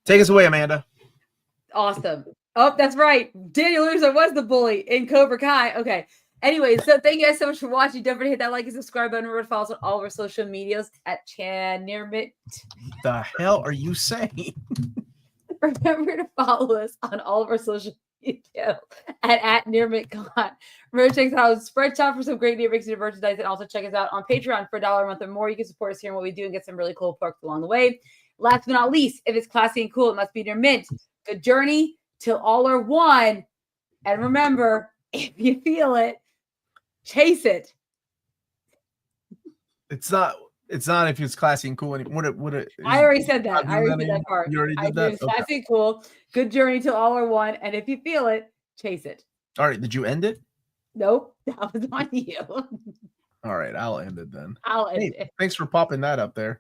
Take us away, Amanda. Awesome. Oh, that's right. Daniel Russo was the bully in Cobra Kai. Okay. Anyway, so thank you guys so much for watching. Don't forget to hit that like and subscribe button. Remember to follow us on all of our social medias at nearmint. The hell are you saying? Remember to follow us on all of our social media at nearmintcon. Remember to check us out on Spreadshop for some great Near Mixed merchandise, and also check us out on Patreon for $1 a month or more. You can support us here and what we do and get some really cool perks along the way. Last but not least, if it's classy and cool, it must be Near Mint. Good journey till all are one. And remember, if you feel it, chase it. It's not if it's classy and cool. I already said that. I already did that part. You already did that? It's classy and cool. Good journey till all are one. And if you feel it, chase it. All right. Did you end it? Nope. That was on you. All right. I'll end it then. I'll end it. Thanks for popping that up there.